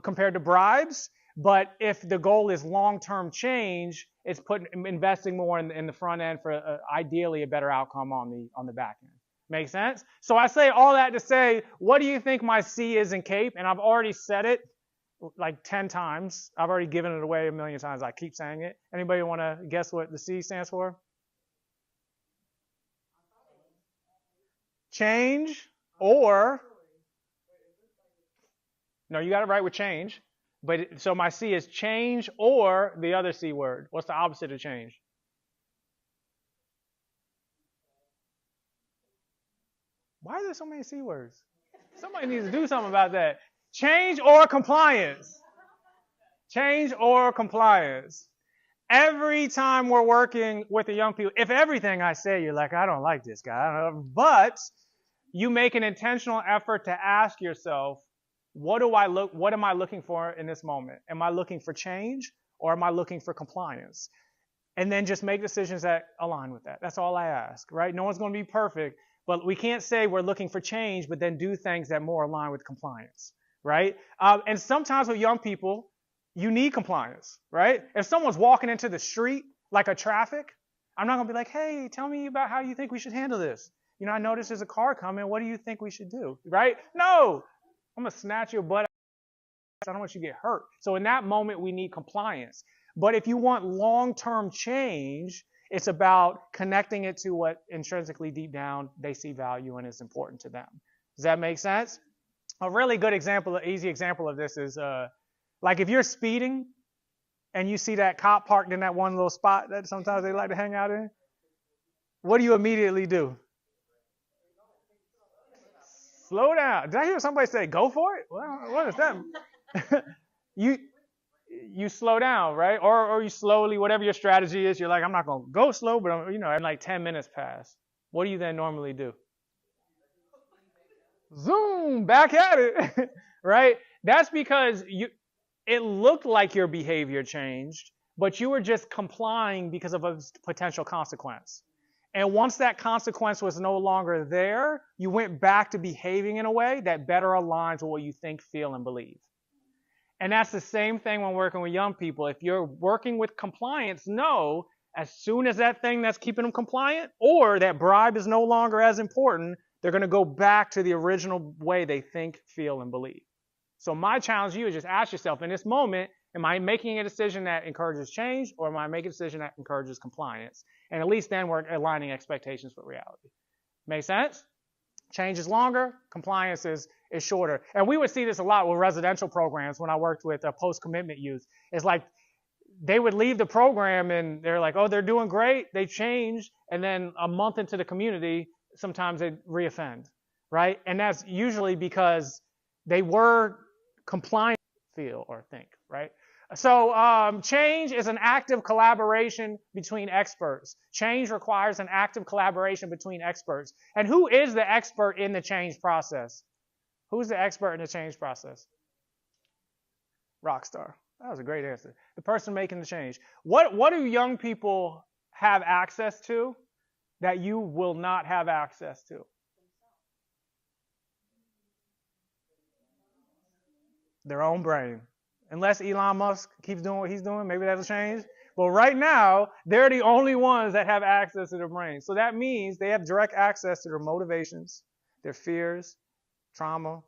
compared to bribes. But if the goal is long-term change, it's investing more in the front end for ideally a better outcome on the back end. Make sense? So I say all that to say, what do you think my C is in C.A.P.E? And I've already said it like 10 times. I've already given it away a million times. I keep saying it. Anybody want to guess what the C stands for? Change or... No, you got it right with change. But so my C is change or the other C word. What's the opposite of change? Why are there so many C words? Somebody needs to do something about that. Change or compliance. Change or compliance. Every time we're working with the young people, if everything I say, you're like, I don't like this guy, but you make an intentional effort to ask yourself, what am I looking for in this moment? Am I looking for change or am I looking for compliance? And then just make decisions that align with that. That's all I ask, right? No one's going to be perfect, but we can't say we're looking for change, but then do things that more align with compliance, right? And sometimes with young people, you need compliance, right? If someone's walking into the street like a traffic, I'm not going to be like, hey, tell me about how you think we should handle this. You know, I noticed there's a car coming. What do you think we should do, right? No. I'm going to snatch your butt out. I don't want you to get hurt. So in that moment, we need compliance. But if you want long-term change, it's about connecting it to what intrinsically deep down they see value and is important to them. Does that make sense? A really good example, easy example of this is like if you're speeding and you see that cop parked in that one little spot that sometimes they like to hang out in, what do you immediately do? Slow down. Did I hear somebody say, go for it? Well, what is that? you slow down, right? Or you slowly, whatever your strategy is, you're like, I'm not going to go slow, but and like 10 minutes pass. What do you then normally do? Zoom, back at it, right? That's because it looked like your behavior changed, but you were just complying because of a potential consequence. And once that consequence was no longer there, you went back to behaving in a way that better aligns with what you think, feel, and believe. And that's the same thing when working with young people. If you're working with compliance, know as soon as that thing that's keeping them compliant or that bribe is no longer as important, they're going to go back to the original way they think, feel, and believe. So my challenge to you is just ask yourself in this moment, am I making a decision that encourages change, or am I making a decision that encourages compliance? And at least then we're aligning expectations with reality. Make sense? Change is longer, compliance is shorter. And we would see this a lot with residential programs when I worked with post-commitment youth. It's like they would leave the program and they're like, oh, they're doing great, they changed, and then a month into the community, sometimes they reoffend, right? And that's usually because they were compliant, feel or think, right? So change is an active collaboration between experts. Change requires an active collaboration between experts. And who is the expert in the change process? Who's the expert in the change process? Rockstar. That was a great answer. The person making the change. What do young people have access to that you will not have access to? Their own brain. Unless Elon Musk keeps doing what he's doing, maybe that'll change. But right now, they're the only ones that have access to their brain. So that means they have direct access to their motivations, their fears, trauma,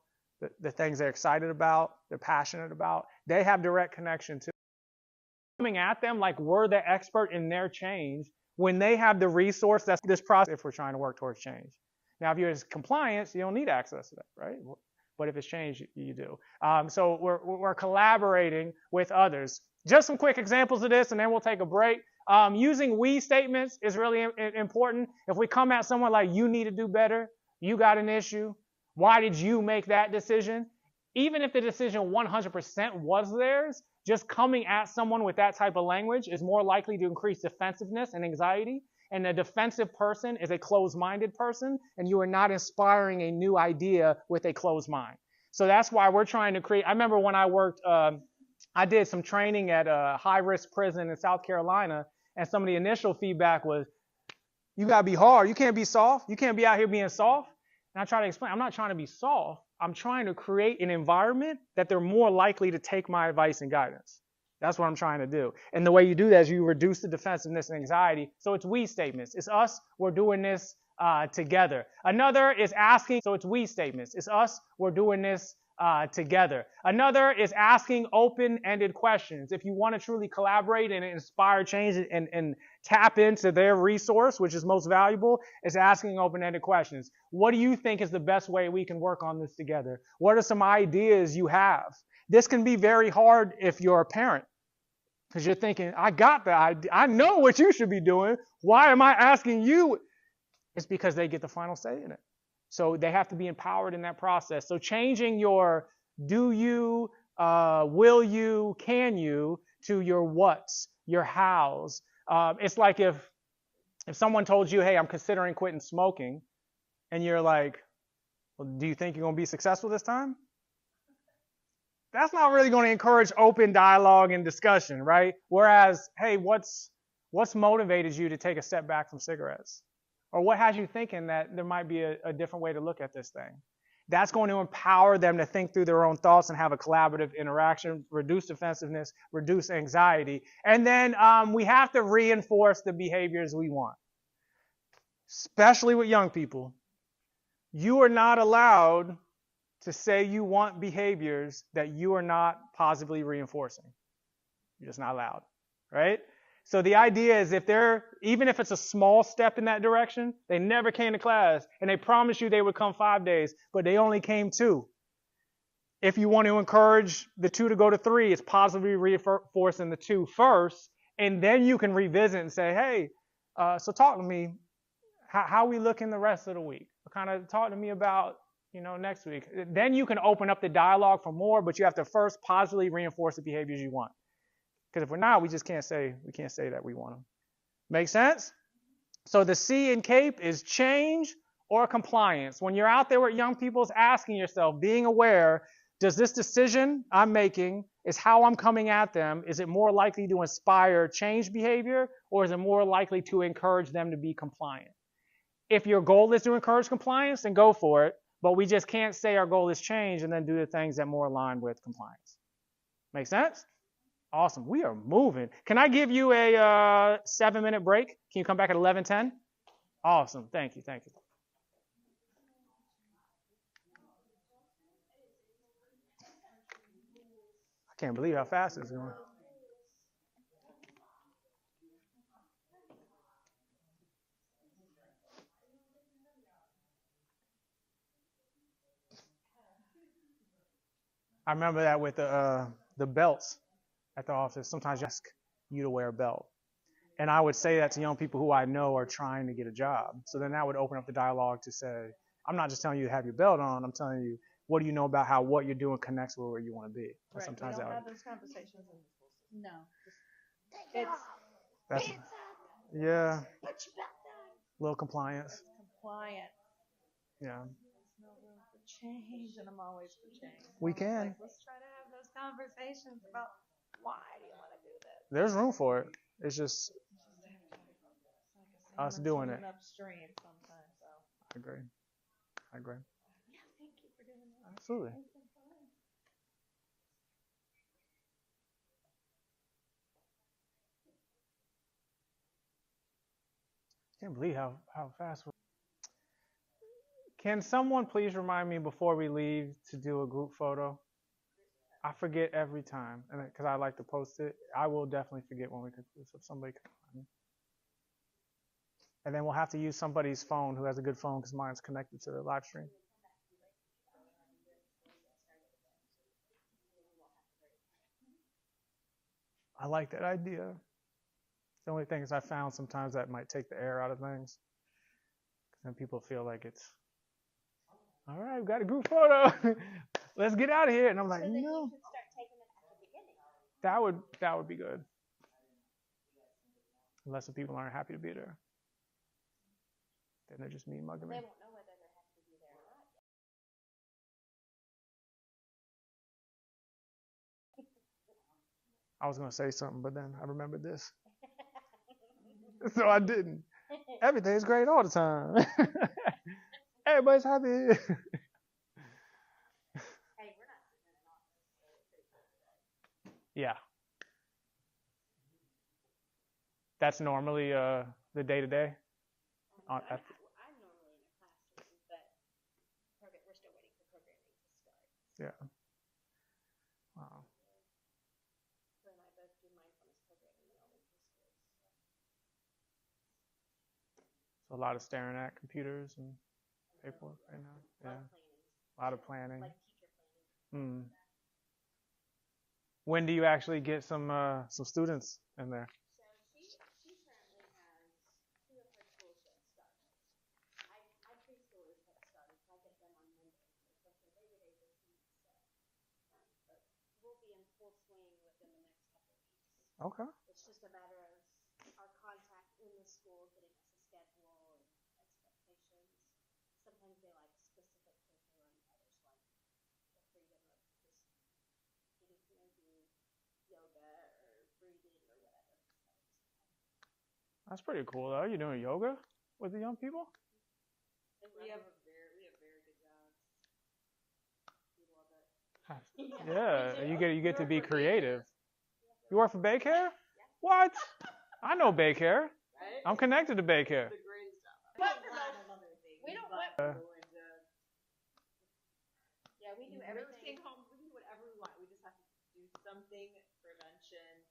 the things they're excited about, they're passionate about. They have direct connection to. Coming at them like we're the expert in their change when they have the resource that's this process if we're trying to work towards change. Now, if you're in compliance, you don't need access to that, right? But if it's change, you do. So we're collaborating with others. Just some quick examples of this, and then we'll take a break. Using we statements is really important. If we come at someone like, you need to do better, you got an issue, why did you make that decision? Even if the decision 100% was theirs, just coming at someone with that type of language is more likely to increase defensiveness and anxiety. And a defensive person is a closed-minded person, and you are not inspiring a new idea with a closed mind. So that's why we're trying to create. I remember when I worked, I did some training at a high-risk prison in South Carolina, and some of the initial feedback was, you got to be hard. You can't be soft. You can't be out here being soft. And I try to explain, I'm not trying to be soft. I'm trying to create an environment that they're more likely to take my advice and guidance. That's what I'm trying to do. And the way you do that is you reduce the defensiveness and anxiety. So it's we statements. It's us. We're doing this together. Another is asking. So it's we statements. It's us. We're doing this together. Another is asking open-ended questions. If you want to truly collaborate and inspire change and tap into their resource, which is most valuable, is asking open-ended questions. What do you think is the best way we can work on this together? What are some ideas you have? This can be very hard if you're a parent, because you're thinking, I got the idea. I know what you should be doing. Why am I asking you? It's because they get the final say in it. So they have to be empowered in that process. So changing your do you, will you, can you to your what's, your how's. It's like if someone told you, hey, I'm considering quitting smoking, and you're like, well, do you think you're going to be successful this time? That's not really going to encourage open dialogue and discussion, right? Whereas, hey, what's motivated you to take a step back from cigarettes? Or what has you thinking that there might be a different way to look at this thing? That's going to empower them to think through their own thoughts and have a collaborative interaction, reduce defensiveness, reduce anxiety. And then we have to reinforce the behaviors we want, especially with young people. You are not allowed to say you want behaviors that you are not positively reinforcing. You're just not allowed, right? So the idea is even if it's a small step in that direction, they never came to class and they promised you they would come 5 days, but they only came 2. If you want to encourage the 2 to go to 3, it's positively reinforcing the 2 first, and then you can revisit and say, hey, so talk to me. How we looking the rest of the week? Kind of talk to me about, next week. Then you can open up the dialogue for more, but you have to first positively reinforce the behaviors you want. Because if we're not, we can't say that we want them. Make sense? So the C in C.A.P.E is change or compliance. When you're out there with young people, it's asking yourself, being aware, does this decision I'm making, is how I'm coming at them, is it more likely to inspire change behavior, or is it more likely to encourage them to be compliant? If your goal is to encourage compliance, then go for it. But we just can't say our goal is change and then do the things that more align with compliance. Make sense? Awesome. We are moving. Can I give you a 7-minute break? Can you come back at 11:10? Awesome. Thank you. Can't believe how fast it's going. I remember that with the belts at the office. Sometimes you ask you to wear a belt. And I would say that to young people who I know are trying to get a job. So then that would open up the dialogue to say, I'm not just telling you to have your belt on. I'm telling you, what do you know about how what you're doing connects with where you want to be? Right. Sometimes we don't have those conversations in the school system. No. that's yeah, little compliance. It's compliant. Yeah. There's no room for change, and I'm always for change. We can. Like, let's try to have those conversations about why do you want to do this? There's room for it. It's just us doing it. Upstream sometimes. So. I agree. Yeah, thank you for doing that. Absolutely. Can't believe how fast we're. Can someone please remind me before we leave to do a group photo? I forget every time, and because I like to post it, I will definitely forget when we conclude. So if somebody can remind me. And then we'll have to use somebody's phone who has a good phone because mine's connected to the live stream. I like that idea. The only thing is I found sometimes that might take the air out of things. And people feel like it's, all right, we've got a group photo. Let's get out of here. And I'm like, So then you no. should start taking it at the beginning. That would be good. Unless the people aren't happy to be there. Then they're just me mugging me. They won't know whether they're happy to be there or not yet. I was going to say something, but then I remembered this. So I didn't. Everything's great all the time. Everybody's happy. Hey, we're not sitting in an office, so it's pretty cool. Yeah. That's normally the day-to-day? I'm normally in a classroom, but we're still waiting for programming to start. Yeah. Wow. Her and I both do mindfulness programming in elementary schools. So a lot of staring at computers and paperwork right now. Yeah. A lot of planning. Like teacher planning. When do you actually get some students in there? So she currently has 2 of her school shifts started. I preschoolers have started, so I get them on Monday. It's like their Labor Day this week, so but we'll be in full swing within the next couple of weeks. Okay. It's just a matter of our contact in the school getting us a schedule and expectations. Sometimes they like specific curriculum, others like the freedom of just getting to do yoga or breathing or whatever. That's pretty cool, though. You're doing yoga with the young people? We have very good jobs. We love it. Yeah, you get to be creative. You work for Baycare? What? I know Baycare. Right? I'm connected to Baycare. The greatest job. We don't want. Yeah, we do everything. Home, we can do whatever we want. We just have to do something prevention,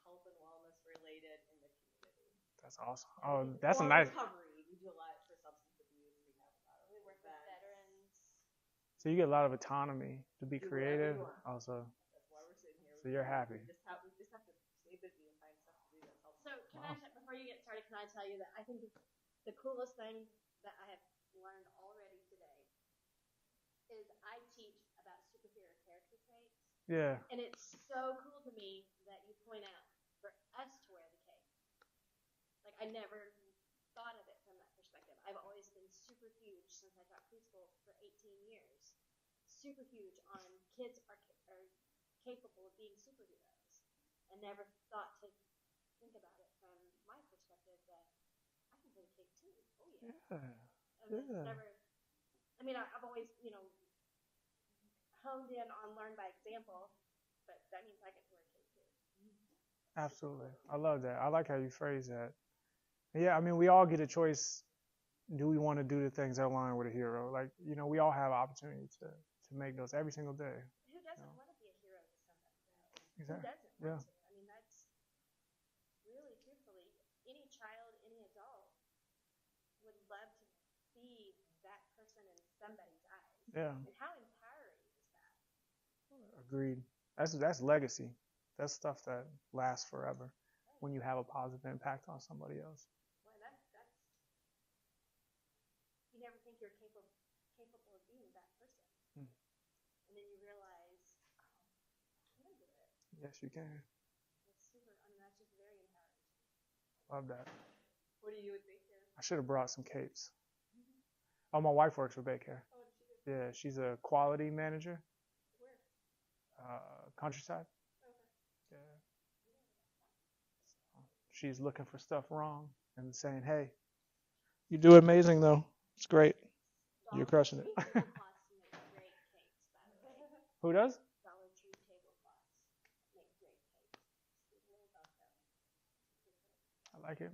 health and wellness related in the community. That's awesome. Oh, that's or a nice. recovery. We do a lot for substance abuse. We have a lot of We work with veterans. So you get a lot of autonomy to be Do creative. whatever you want. Also, That's why we're sitting here. so you're happy. We just have to stay busy and find stuff to do that helps. So before you get started, can I tell you that I think the coolest thing that I have learned already today is I teach about superhero character traits. Yeah. And it's so cool to me that you point out for us to wear the cape. Like, I never thought of it from that perspective. I've always been super huge since I taught preschool for 18 years. Super huge on kids are capable of being superheroes. And never thought to think about it from my perspective that I can wear a cape too. Oh, yeah. Yeah. Never, I mean, I've always, honed in on learn by example, but that means I get to wear a cape too. Absolutely. I love that. I like how you phrase that. Yeah, I mean, we all get a choice. Do we want to do the things that align with a hero? Like, we all have opportunity to make those every single day. Who doesn't want to be a hero to somebody? Exactly. doesn't Yeah. want to? I mean, that's really, truthfully, any child, any adult would love to see that person in somebody's eyes. Yeah. And how empowering is that? Agreed. That's legacy. That's stuff that lasts forever when you have a positive impact on somebody else. Well, that's you never think you're capable of being that person. Hmm. And then you realize, oh, I can do it. Yes, you can. It's super, I mean, that's just very empowering. Love that. What do you with daycare? I should have brought some capes. Oh, my wife works for daycare. Oh, what did she do? Yeah, she's a quality manager. Where? Countryside. Okay. Yeah. She's looking for stuff wrong and saying, "Hey, you do amazing though. It's great. You're crushing it." Tablecloths make great cakes, by the way. Who does? Dollar Tree tablecloths make great cakes. Speak a little about that. I like it.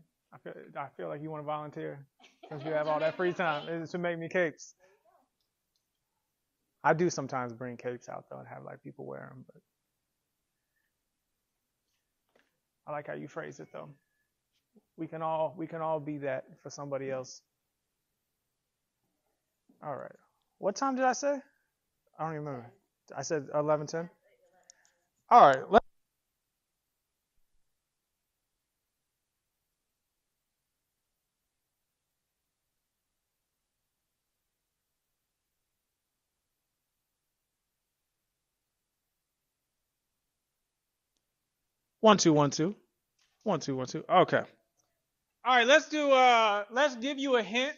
I feel like you want to volunteer since you have all that free time to make me cakes. There you go. I do sometimes bring capes out though and have like people wear them, but I like how you phrase it though. We can all be that for somebody else. All right. What time did I say? I don't even remember. I said 11:10. All right. 1 2 1 2 1 2 1 2. Okay. All right. Let's give you a hint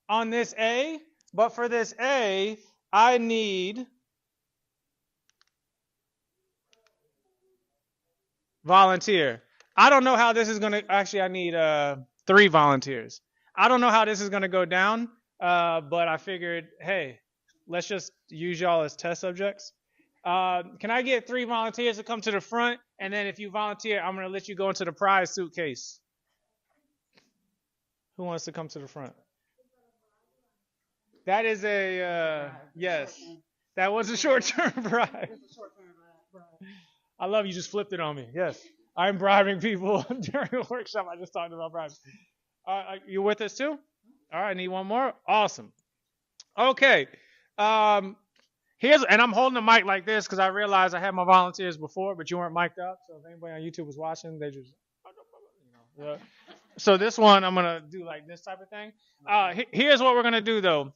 on this A. But for this A, I need volunteer. I don't know how this is gonna. Actually, I need 3 volunteers. I don't know how this is gonna go down. But I figured, hey, let's just use y'all as test subjects. Can I get 3 volunteers to come to the front? And then if you volunteer, I'm going to let you go into the prize suitcase. Who wants to come to the front? That is a, yes. That was a short-term bribe. I love you just flipped it on me. Yes. I'm bribing people during a workshop. I just talked about bribes. You with us too? All right, I need one more. Awesome. Okay. And I'm holding the mic like this because I realized I had my volunteers before, but you weren't mic'd up. So if anybody on YouTube was watching, they just, yeah. So this one, I'm going to do like this type of thing. Here's what we're going to do, though.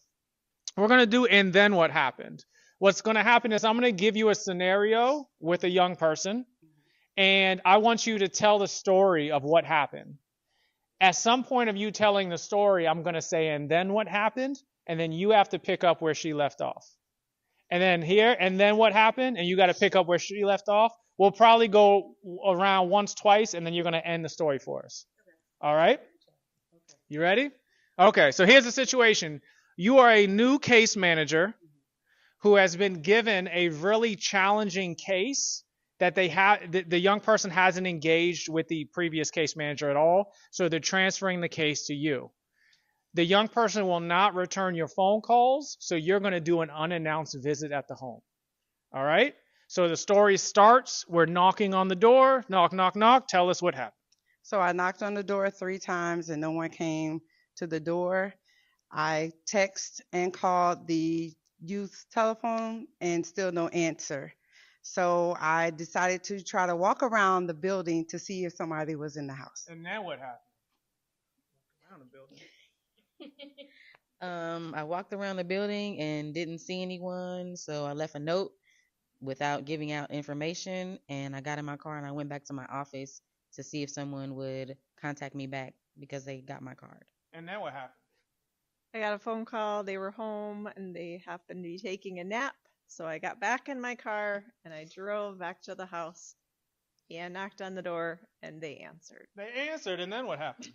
We're going to do and then what happened. What's going to happen is I'm going to give you a scenario with a young person, and I want you to tell the story of what happened. At some point of you telling the story, I'm going to say, and then what happened? And then you have to pick up where she left off. And then here, and then what happened? And you got to pick up where she left off. We'll probably go around once, twice, and then you're going to end the story for us. All right? You ready? Okay, so here's the situation. You are a new case manager who has been given a really challenging case that the young person hasn't engaged with the previous case manager at all, so they're transferring the case to you. The young person will not return your phone calls, so you're going to do an unannounced visit at the home. All right? So the story starts. We're knocking on the door. Knock, knock, knock. Tell us what happened. So I knocked on the door 3 times and no one came to the door. I texted and called the youth telephone and still no answer. So I decided to try to walk around the building to see if somebody was in the house. And then what happened? Around the building. I walked around the building and didn't see anyone, so I left a note without giving out information, and I got in my car and I went back to my office to see if someone would contact me back because they got my card. And then what happened? I got a phone call. They were home and they happened to be taking a nap. So I got back in my car and I drove back to the house and knocked on the door and they answered. They answered, and then what happened?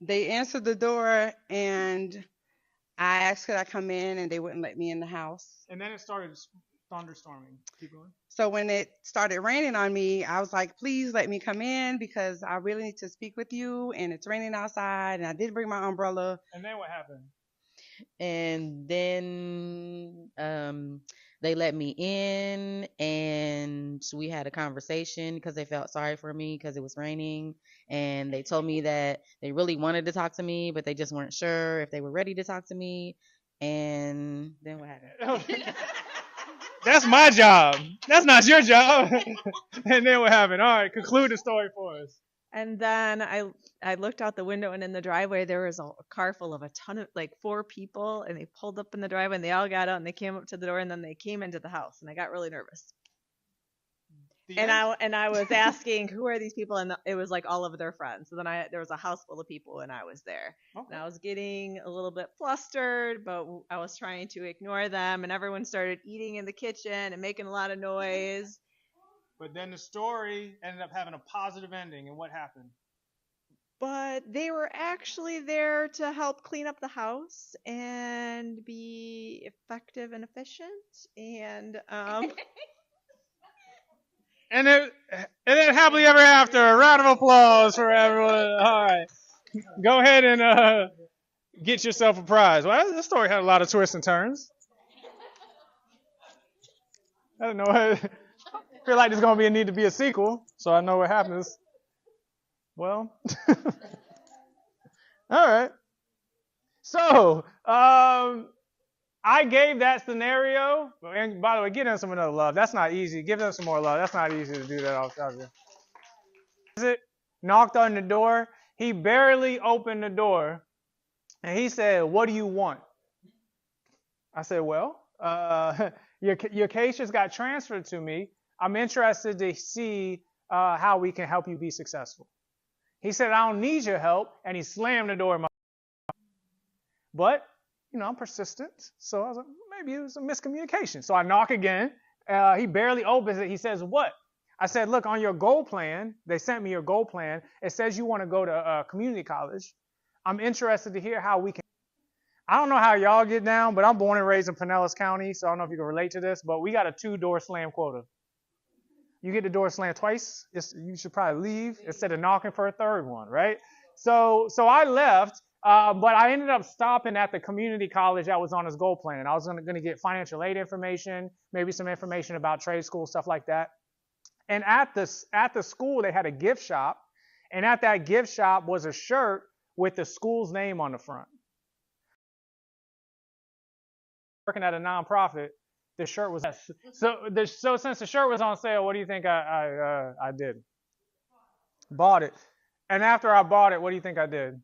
They answered the door and I asked could I come in and they wouldn't let me in the house. And then it started thunderstorming. Keep going. So when it started raining on me, I was like, please let me come in because I really need to speak with you and it's raining outside and I did bring my umbrella. And then what happened? And then They let me in, and we had a conversation because they felt sorry for me because it was raining. And they told me that they really wanted to talk to me, but they just weren't sure if they were ready to talk to me. And then what happened? That's my job. That's not your job. And then what happened? All right, conclude the story for us. And then I looked out the window, and in the driveway there was a car full of a ton of, like, 4 people, and they pulled up in the driveway, and they all got out, and they came up to the door, and then they came into the house, and I got really nervous. And I was asking, who are these people? And it was like all of their friends. So then there was a house full of people, and I was there. Okay. And I was getting a little bit flustered, but I was trying to ignore them, and everyone started eating in the kitchen and making a lot of noise. But then the story ended up having a positive ending, and what happened? But they were actually there to help clean up the house and be effective and efficient. And And then happily ever after. A round of applause for everyone. All right. Go ahead and get yourself a prize. Well, this story had a lot of twists and turns. I don't know. I feel like there's going to be a need to be a sequel, so I know what happens. Well, all right. So, I gave that scenario. And by the way, give them some another love. That's not easy. Give them some more love. That's not easy to do that off top of it. Knocked on the door. He barely opened the door, and he said, "What do you want?" I said, "Well, your case just got transferred to me. I'm interested to see how we can help you be successful." He said, "I don't need your help," and he slammed the door in my face. But, I'm persistent, so I was like, maybe it was a miscommunication. So I knock again. He barely opens it. He says, "What?" I said, "Look, on your goal plan, they sent me your goal plan. It says you want to go to community college. I'm interested to hear how we can." I don't know how y'all get down, but I'm born and raised in Pinellas County, so I don't know if you can relate to this, but we got a 2-door slam quota. You get the door slammed twice, you should probably leave instead of knocking for a third one, right? So I left, but I ended up stopping at the community college that was on his goal plan. I was going to get financial aid information, maybe some information about trade school, stuff like that. And at the school, they had a gift shop, and at that gift shop was a shirt with the school's name on the front. Working at a nonprofit, the shirt was so since the shirt was on sale, what do you think I did? Bought it. And after I bought it, what do you think I did?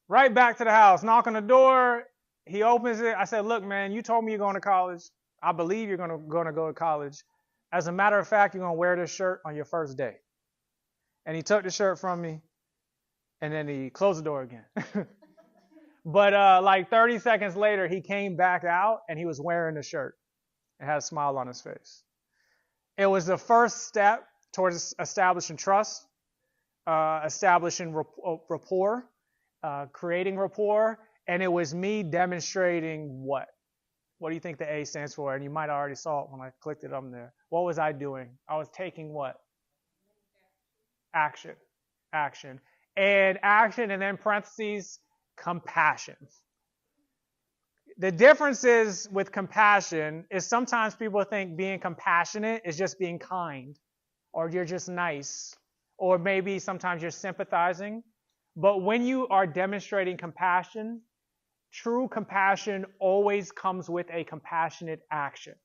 Right back to the house, knock on the door. He opens it. I said, "Look, man, you told me you're going to college. I believe you're going to go to college. As a matter of fact, you're going to wear this shirt on your first day." And he took the shirt from me, and then he closed the door again. But like 30 seconds later, he came back out, and he was wearing the shirt and had a smile on his face. It was the first step towards establishing trust, establishing rapport, creating rapport, and it was me demonstrating what? What do you think the A stands for? And you might have already saw it when I clicked it up there. What was I doing? I was taking what? Action. Action. And action, and then parentheses, compassion. The difference is with compassion is sometimes people think being compassionate is just being kind, or you're just nice, or maybe sometimes you're sympathizing. But when you are demonstrating compassion, true compassion always comes with a compassionate action.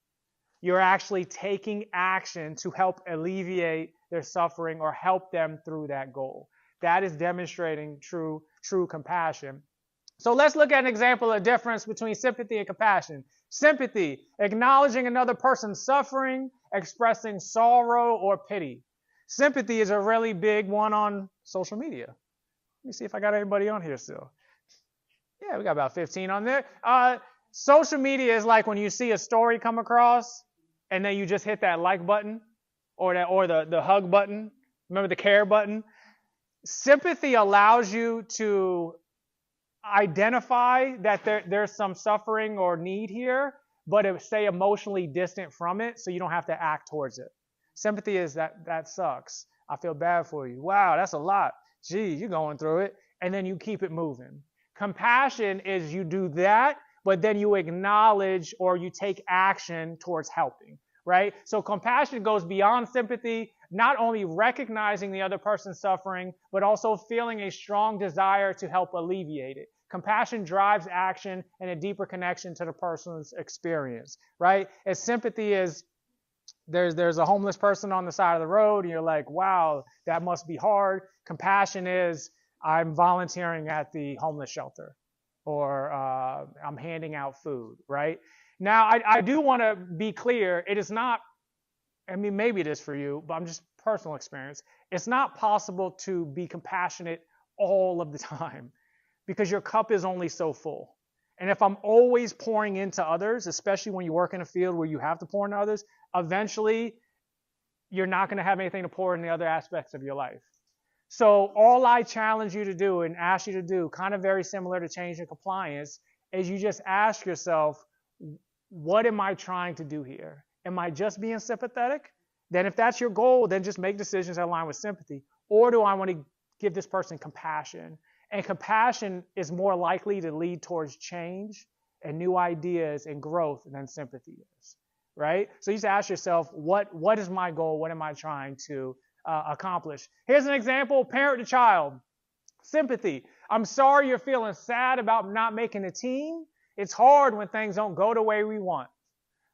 You're actually taking action to help alleviate their suffering or help them through that goal. That is demonstrating true compassion. So let's look at an example of the difference between sympathy and compassion. Sympathy, acknowledging another person's suffering, expressing sorrow or pity. Sympathy is a really big one on social media. Let me see if I got everybody on here still. Yeah, we got about 15 on there. Social media is like when you see a story come across and then you just hit that like button or the hug button. Remember the care button? Sympathy allows you to identify that there's some suffering or need here, but stay emotionally distant from it so you don't have to act towards it. Sympathy is that sucks. I feel bad for you. Wow, that's a lot. Gee, you're going through it. And then you keep it moving. Compassion is you do that, but then you acknowledge or you take action towards helping, right? So compassion goes beyond sympathy, not only recognizing the other person's suffering, but also feeling a strong desire to help alleviate it. Compassion drives action and a deeper connection to the person's experience, right? As sympathy is, there's a homeless person on the side of the road, and you're like, wow, that must be hard. Compassion is, I'm volunteering at the homeless shelter, or I'm handing out food, right? Now, I do want to be clear. It is not, I mean, maybe it is for you, but I'm just personal experience. It's not possible to be compassionate all of the time because your cup is only so full. And if I'm always pouring into others, especially when you work in a field where you have to pour into others, eventually you're not going to have anything to pour in the other aspects of your life. So all I challenge you to do and ask you to do, kind of very similar to change and compliance, is you just ask yourself, what am I trying to do here? Am I just being sympathetic? Then if that's your goal, then just make decisions that align with sympathy. Or do I want to give this person compassion? And compassion is more likely to lead towards change and new ideas and growth than sympathy is, right? So you just ask yourself, what is my goal? What am I trying to accomplish? Here's an example, parent to child. Sympathy. I'm sorry you're feeling sad about not making the team. It's hard when things don't go the way we want.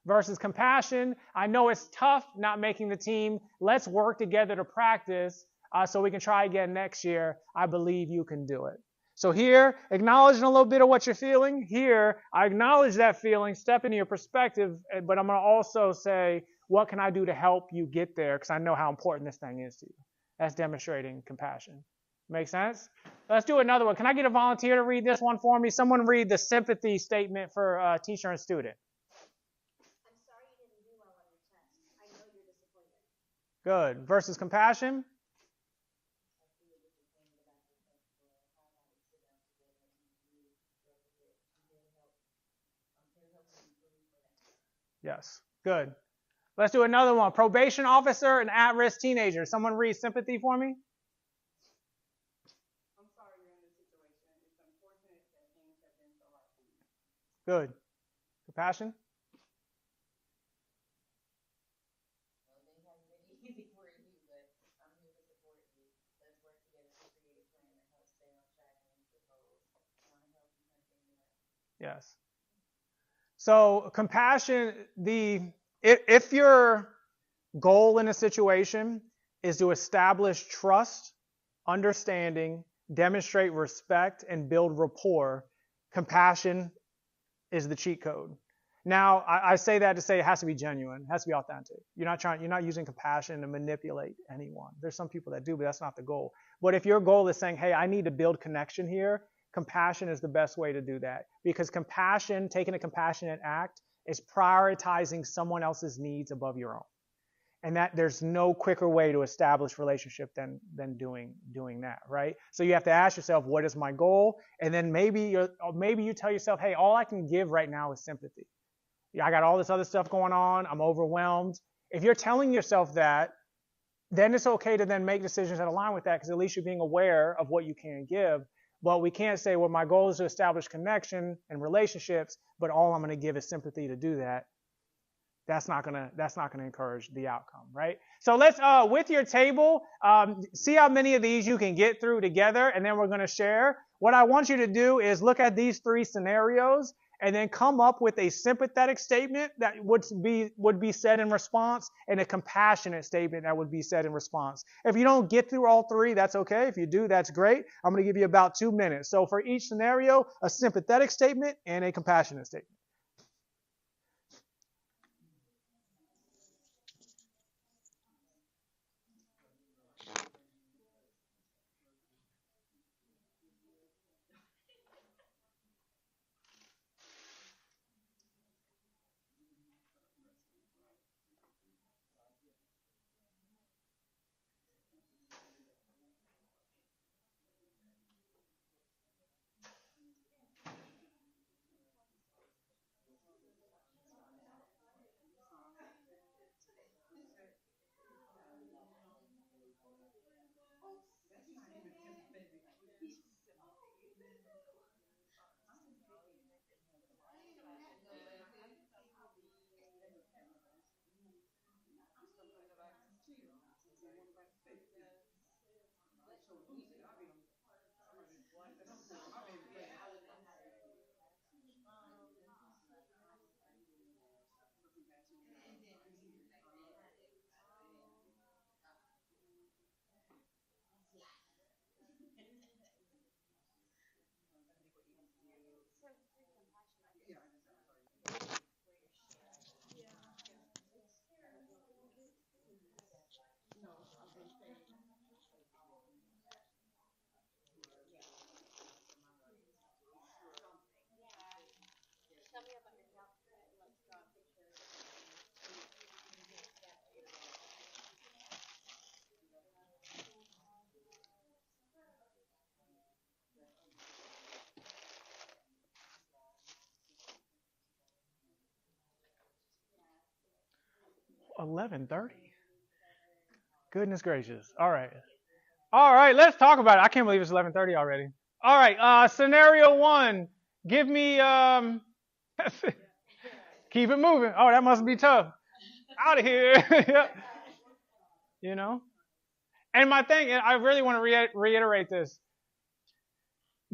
Versus compassion. I know it's tough not making the team. Let's work together to practice so we can try again next year. I believe you can do it. So here, acknowledging a little bit of what you're feeling. Here, I acknowledge that feeling, step into your perspective, but I'm going to also say, what can I do to help you get there? Because I know how important this thing is to you. That's demonstrating compassion. Make sense? Let's do another one. Can I get a volunteer to read this one for me? Someone read the sympathy statement for teacher and student. I'm sorry you didn't do well on your test. I know you're disappointed. Good. Versus compassion. Yes. Good. Let's do another one. Probation officer and at-risk teenager. Someone read sympathy for me. I'm sorry you're in this situation. It's unfortunate that things have been so hard for you. Good. Compassion. Well, they haven't been easy for you, but I'm here to support you. Let's work together to create a plan that helps stay on track and meet your goals. I want to help you continue that. Yes. So compassion, if your goal in a situation is to establish trust, understanding, demonstrate respect, and build rapport, compassion is the cheat code. Now, I say that to say it has to be genuine, it has to be authentic. You're not using compassion to manipulate anyone. There's some people that do, but that's not the goal. But if your goal is saying, hey, I need to build connection here, compassion is the best way to do that. Because compassion, taking a compassionate act, is prioritizing someone else's needs above your own. And that there's no quicker way to establish relationship than doing that, right? So you have to ask yourself, what is my goal? And then maybe you tell yourself, hey, all I can give right now is sympathy. I got all this other stuff going on. I'm overwhelmed. If you're telling yourself that, then it's okay to then make decisions that align with that, because at least you're being aware of what you can give. But we can't say, well, my goal is to establish connection and relationships, but all I'm going to give is sympathy to do that. That's not gonna encourage the outcome, right? So let's, with your table, see how many of these you can get through together, and then we're going to share. What I want you to do is look at these three scenarios and then come up with a sympathetic statement that would be said in response, and a compassionate statement that would be said in response. If you don't get through all three, that's okay. If you do, that's great. I'm going to give you about 2 minutes. So for each scenario, a sympathetic statement and a compassionate statement. Tell me about yourself. Let's draw a picture. 11:30. Goodness gracious. All right. All right, let's talk about it. I can't believe it's 11:30 already. All right, scenario 1. Give me keep it moving. Oh, that must be tough. Out of here. Yep. You know? And my thing, I really want to reiterate this.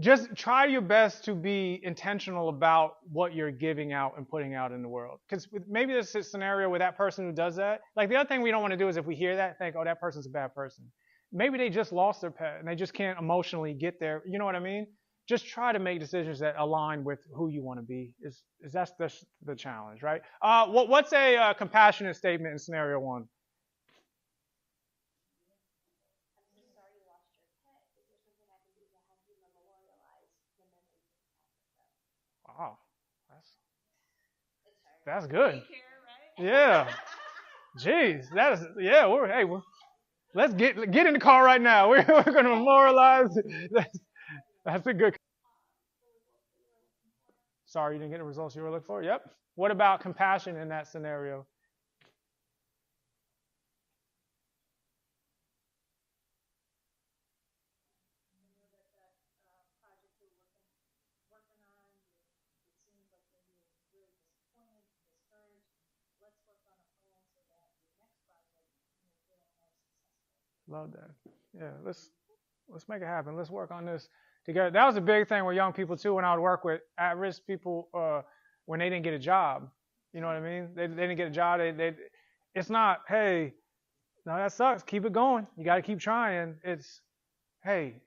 Just try your best to be intentional about what you're giving out and putting out in the world. Because maybe there's a scenario with that person who does that. Like the other thing we don't want to do is if we hear that, think, oh, that person's a bad person. Maybe they just lost their pet and they just can't emotionally get there. You know what I mean? Just try to make decisions that align with who you want to be. That's the challenge, right? What's a compassionate statement in scenario 1? Wow, that's good. Yeah. Jeez, let's get in the car right now. We're going to memorialize. That's a good. Sorry you didn't get the results you were looking for. Yep. What about compassion in that scenario? Love that. Yeah, let's make it happen. Let's work on this together. That was a big thing with young people too. When I would work with at-risk people, when they didn't get a job, you know what I mean? They didn't get a job. It's not, hey, no, that sucks. Keep it going. You got to keep trying. It's, hey,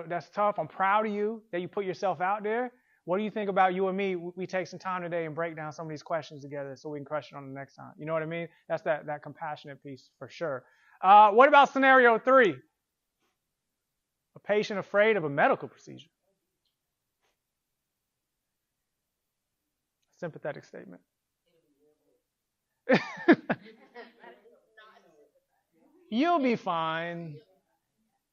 that's tough. I'm proud of you that you put yourself out there. What do you think about you and me? We take some time today and break down some of these questions together so we can question on the next time. You know what I mean? That's that compassionate piece for sure. What about scenario 3? A patient afraid of a medical procedure. Sympathetic statement. You'll be fine.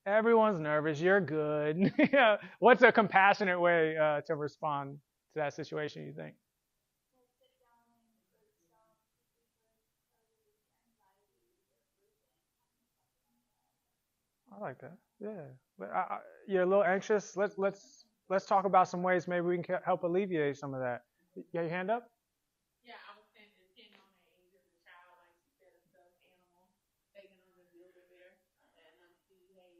Everyone's nervous. You're good. Yeah. What's a compassionate way to respond to that situation, you think? I like that. Yeah. But you're a little anxious. Let's talk about some ways maybe we can help alleviate some of that. You got your hand up? Yeah, I was saying depending on the age of the child, like you said, a stuffed animal, they can reveal the bear and see, hey,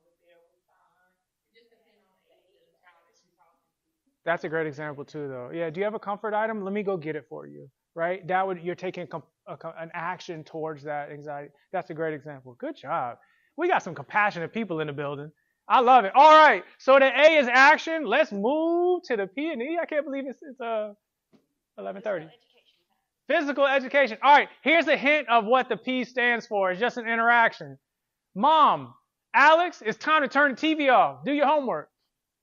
the bear will respond. It just depends on the age of the child that you're talking to. That's a great example too, though. Yeah. Do you have a comfort item? Let me go get it for you. Right? You're taking an action towards that anxiety. That's a great example. Good job. We got some compassionate people in the building. I love it. All right. So the A is action. Let's move to the P and E. I can't believe it's 11:30. Physical education. All right. Here's a hint of what the P stands for. It's just an interaction. Mom, Alex, it's time to turn the TV off. Do your homework.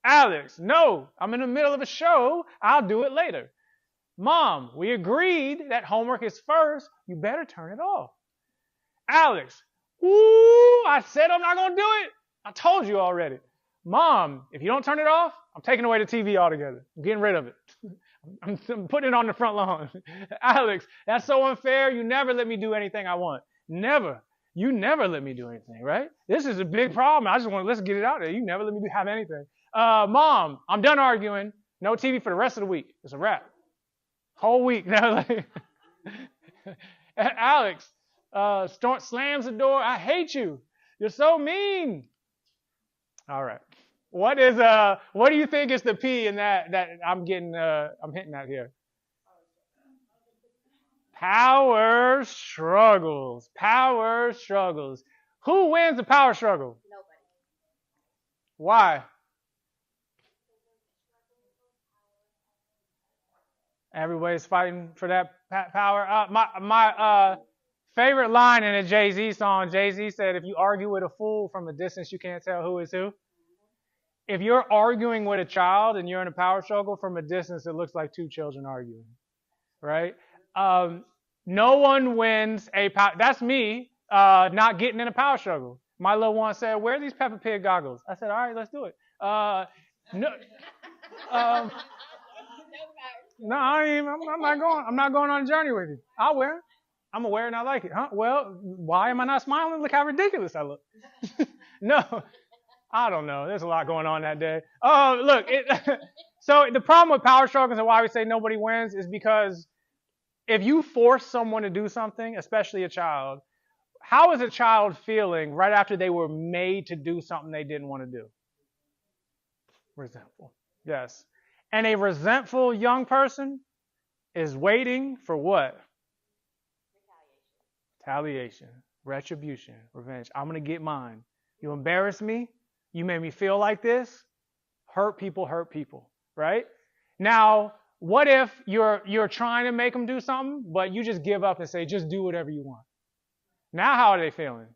Alex, no, I'm in the middle of a show. I'll do it later. Mom, we agreed that homework is first. You better turn it off. Alex, I said I'm not going to do it. I told you already. Mom, if you don't turn it off, I'm taking away the TV altogether. I'm getting rid of it. I'm putting it on the front lawn. Alex, that's so unfair. You never let me do anything I want. Never. You never let me do anything, right? This is a big problem. I just want let's get it out there. You never let me have anything. Mom, I'm done arguing. No TV for the rest of the week. It's a wrap. Whole week. Alex slams the door. I hate you. You're so mean. All right. What do you think is the P in that I'm hitting at here? Power struggles. Power struggles. Who wins the power struggle? Nobody. Why? Everybody's fighting for that power. My favorite line in a Jay-Z song, Jay-Z said, if you argue with a fool from a distance, you can't tell who is who. If you're arguing with a child and you're in a power struggle from a distance, it looks like two children arguing, right? No one wins a power. That's me not getting in a power struggle. My little one said, where are these Peppa Pig goggles? I said, all right, let's do it. No, no, I'm not going on a journey with you. I'll wear it. I'm gonna wear it and I like it. Huh? Well, why am I not smiling? Look how ridiculous I look. No, I don't know. There's a lot going on that day. Look, so the problem with power struggles and why we say nobody wins is because if you force someone to do something, especially a child, how is a child feeling right after they were made to do something they didn't want to do? Resentful. Yes. And a resentful young person is waiting for what? Retaliation. Retribution. Revenge. I'm going to get mine. You embarrassed me. You made me feel like this. Hurt people, right? Now, what if you're trying to make them do something, but you just give up and say, just do whatever you want? Now, how are they feeling?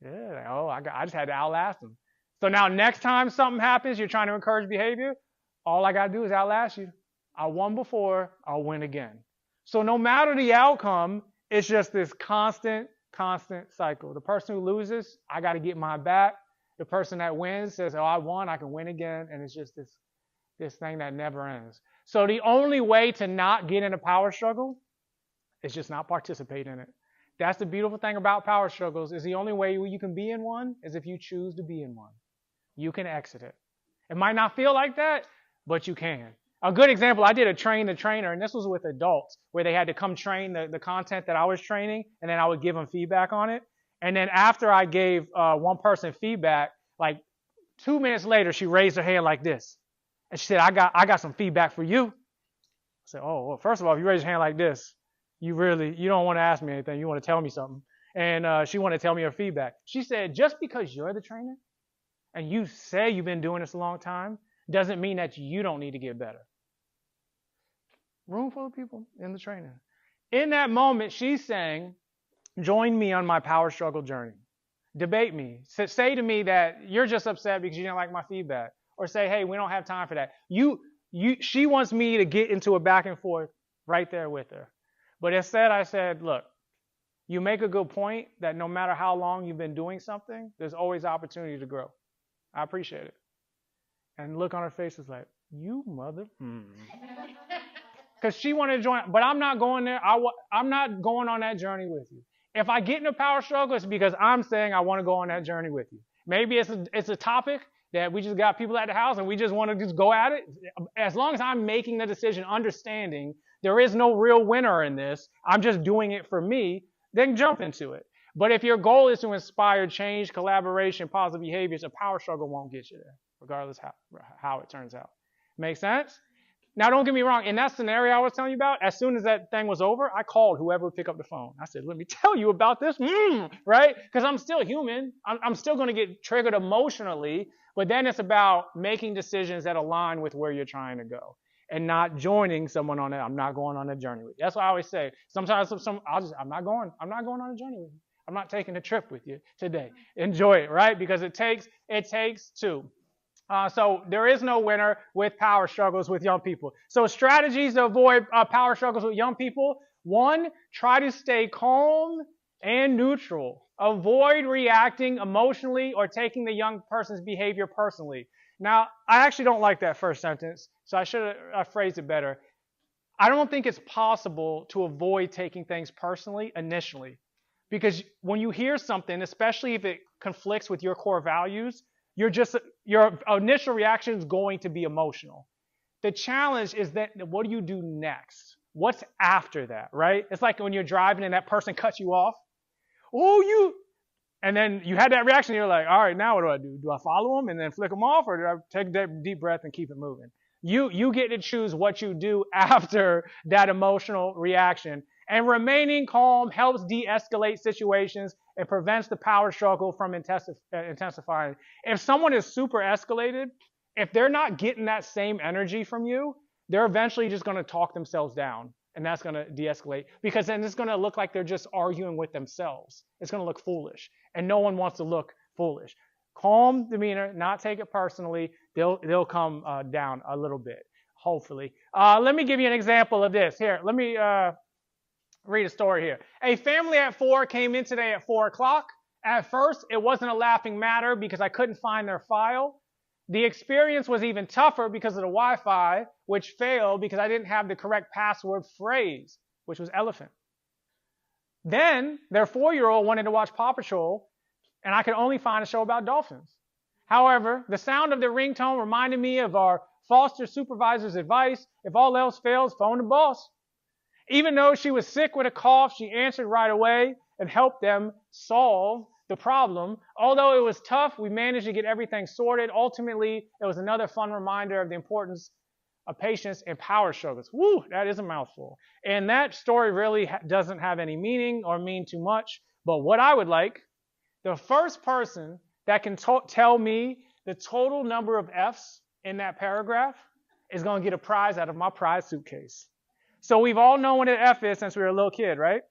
Yeah, like, oh, I just had to outlast them. So now next time something happens, you're trying to encourage behavior, all I got to do is outlast you. I won before, I'll win again. So no matter the outcome, it's just this constant cycle. The person who loses, I got to get mine back. The person that wins says, oh, I won, I can win again. And it's just this thing that never ends. So the only way to not get in a power struggle is just not participate in it. That's the beautiful thing about power struggles is the only way you can be in one is if you choose to be in one. You can exit it. It might not feel like that, but you can. A good example, I did a train the trainer, and this was with adults, where they had to come train the content that I was training, and then I would give them feedback on it. And then after I gave one person feedback, like 2 minutes later, she raised her hand like this. And she said, I got some feedback for you. I said, oh, well, first of all, if you raise your hand like this, you don't want to ask me anything. You want to tell me something. And she wanted to tell me her feedback. She said, just because you're the trainer and you say you've been doing this a long time doesn't mean that you don't need to get better. Room full of people in the training. In that moment, she's saying, join me on my power struggle journey. Debate me. Say to me that you're just upset because you didn't like my feedback. Or say, hey, we don't have time for that. She wants me to get into a back and forth right there with her. But instead, I said, look, you make a good point that no matter how long you've been doing something, there's always opportunity to grow. I appreciate it. And the look on her face was like, you mother. Because she wanted to join, but I'm not going there. I'm not going on that journey with you. If I get in a power struggle, it's because I'm saying I want to go on that journey with you. Maybe it's a topic that we just got people at the house and we just want to just go at it. As long as I'm making the decision, understanding there is no real winner in this, I'm just doing it for me, then jump into it. But if your goal is to inspire change, collaboration, positive behaviors, a power struggle won't get you there, regardless how it turns out. Make sense? Now, don't get me wrong. In that scenario I was telling you about, as soon as that thing was over, I called whoever would pick up the phone. I said, let me tell you about this, right? Because I'm still human. I'm still going to get triggered emotionally. But then it's about making decisions that align with where you're trying to go and not joining someone on that. I'm not going on a journey with you. That's what I always say. Sometimes I'm not going on a journey with you. I'm not taking a trip with you today. Enjoy it, right? Because it takes two. So there is no winner with power struggles with young people. So strategies to avoid power struggles with young people. 1, try to stay calm and neutral. Avoid reacting emotionally or taking the young person's behavior personally. Now, I actually don't like that first sentence, so I should have phrased it better. I don't think it's possible to avoid taking things personally initially. Because when you hear something, especially if it conflicts with your core values, your initial reaction is going to be emotional. The challenge is that what do you do next? What's after that, right? It's like when you're driving and that person cuts you off. Oh, And then you had that reaction. You're like, all right, now what do I do? Do I follow them and then flick them off, or do I take a deep breath and keep it moving? You get to choose what you do after that emotional reaction. And remaining calm helps de-escalate situations and prevents the power struggle from intensifying. If someone is super escalated, if they're not getting that same energy from you, they're eventually just going to talk themselves down. And that's going to de-escalate, because then it's going to look like they're just arguing with themselves. It's going to look foolish, and no one wants to look foolish. Calm demeanor, not take it personally. They'll come down a little bit, hopefully. Let me give you an example of this. Here, let me read a story here. A family at 4 came in today at 4 o'clock. At first, it wasn't a laughing matter because I couldn't find their file. The experience was even tougher because of the Wi-Fi, which failed because I didn't have the correct password phrase, which was elephant. Then their 4-year-old wanted to watch Paw Patrol, and I could only find a show about dolphins. However, the sound of the ringtone reminded me of our foster supervisor's advice: if all else fails, phone the boss. Even though she was sick with a cough, she answered right away and helped them solve the problem. Although it was tough, we managed to get everything sorted. Ultimately, it was another fun reminder of the importance of patience and power struggles. Woo, that is a mouthful. And that story really doesn't have any meaning or mean too much. But what I would like, the first person that can tell me the total number of F's in that paragraph is going to get a prize out of my prize suitcase. So we've all known what an F is since we were a little kid, right?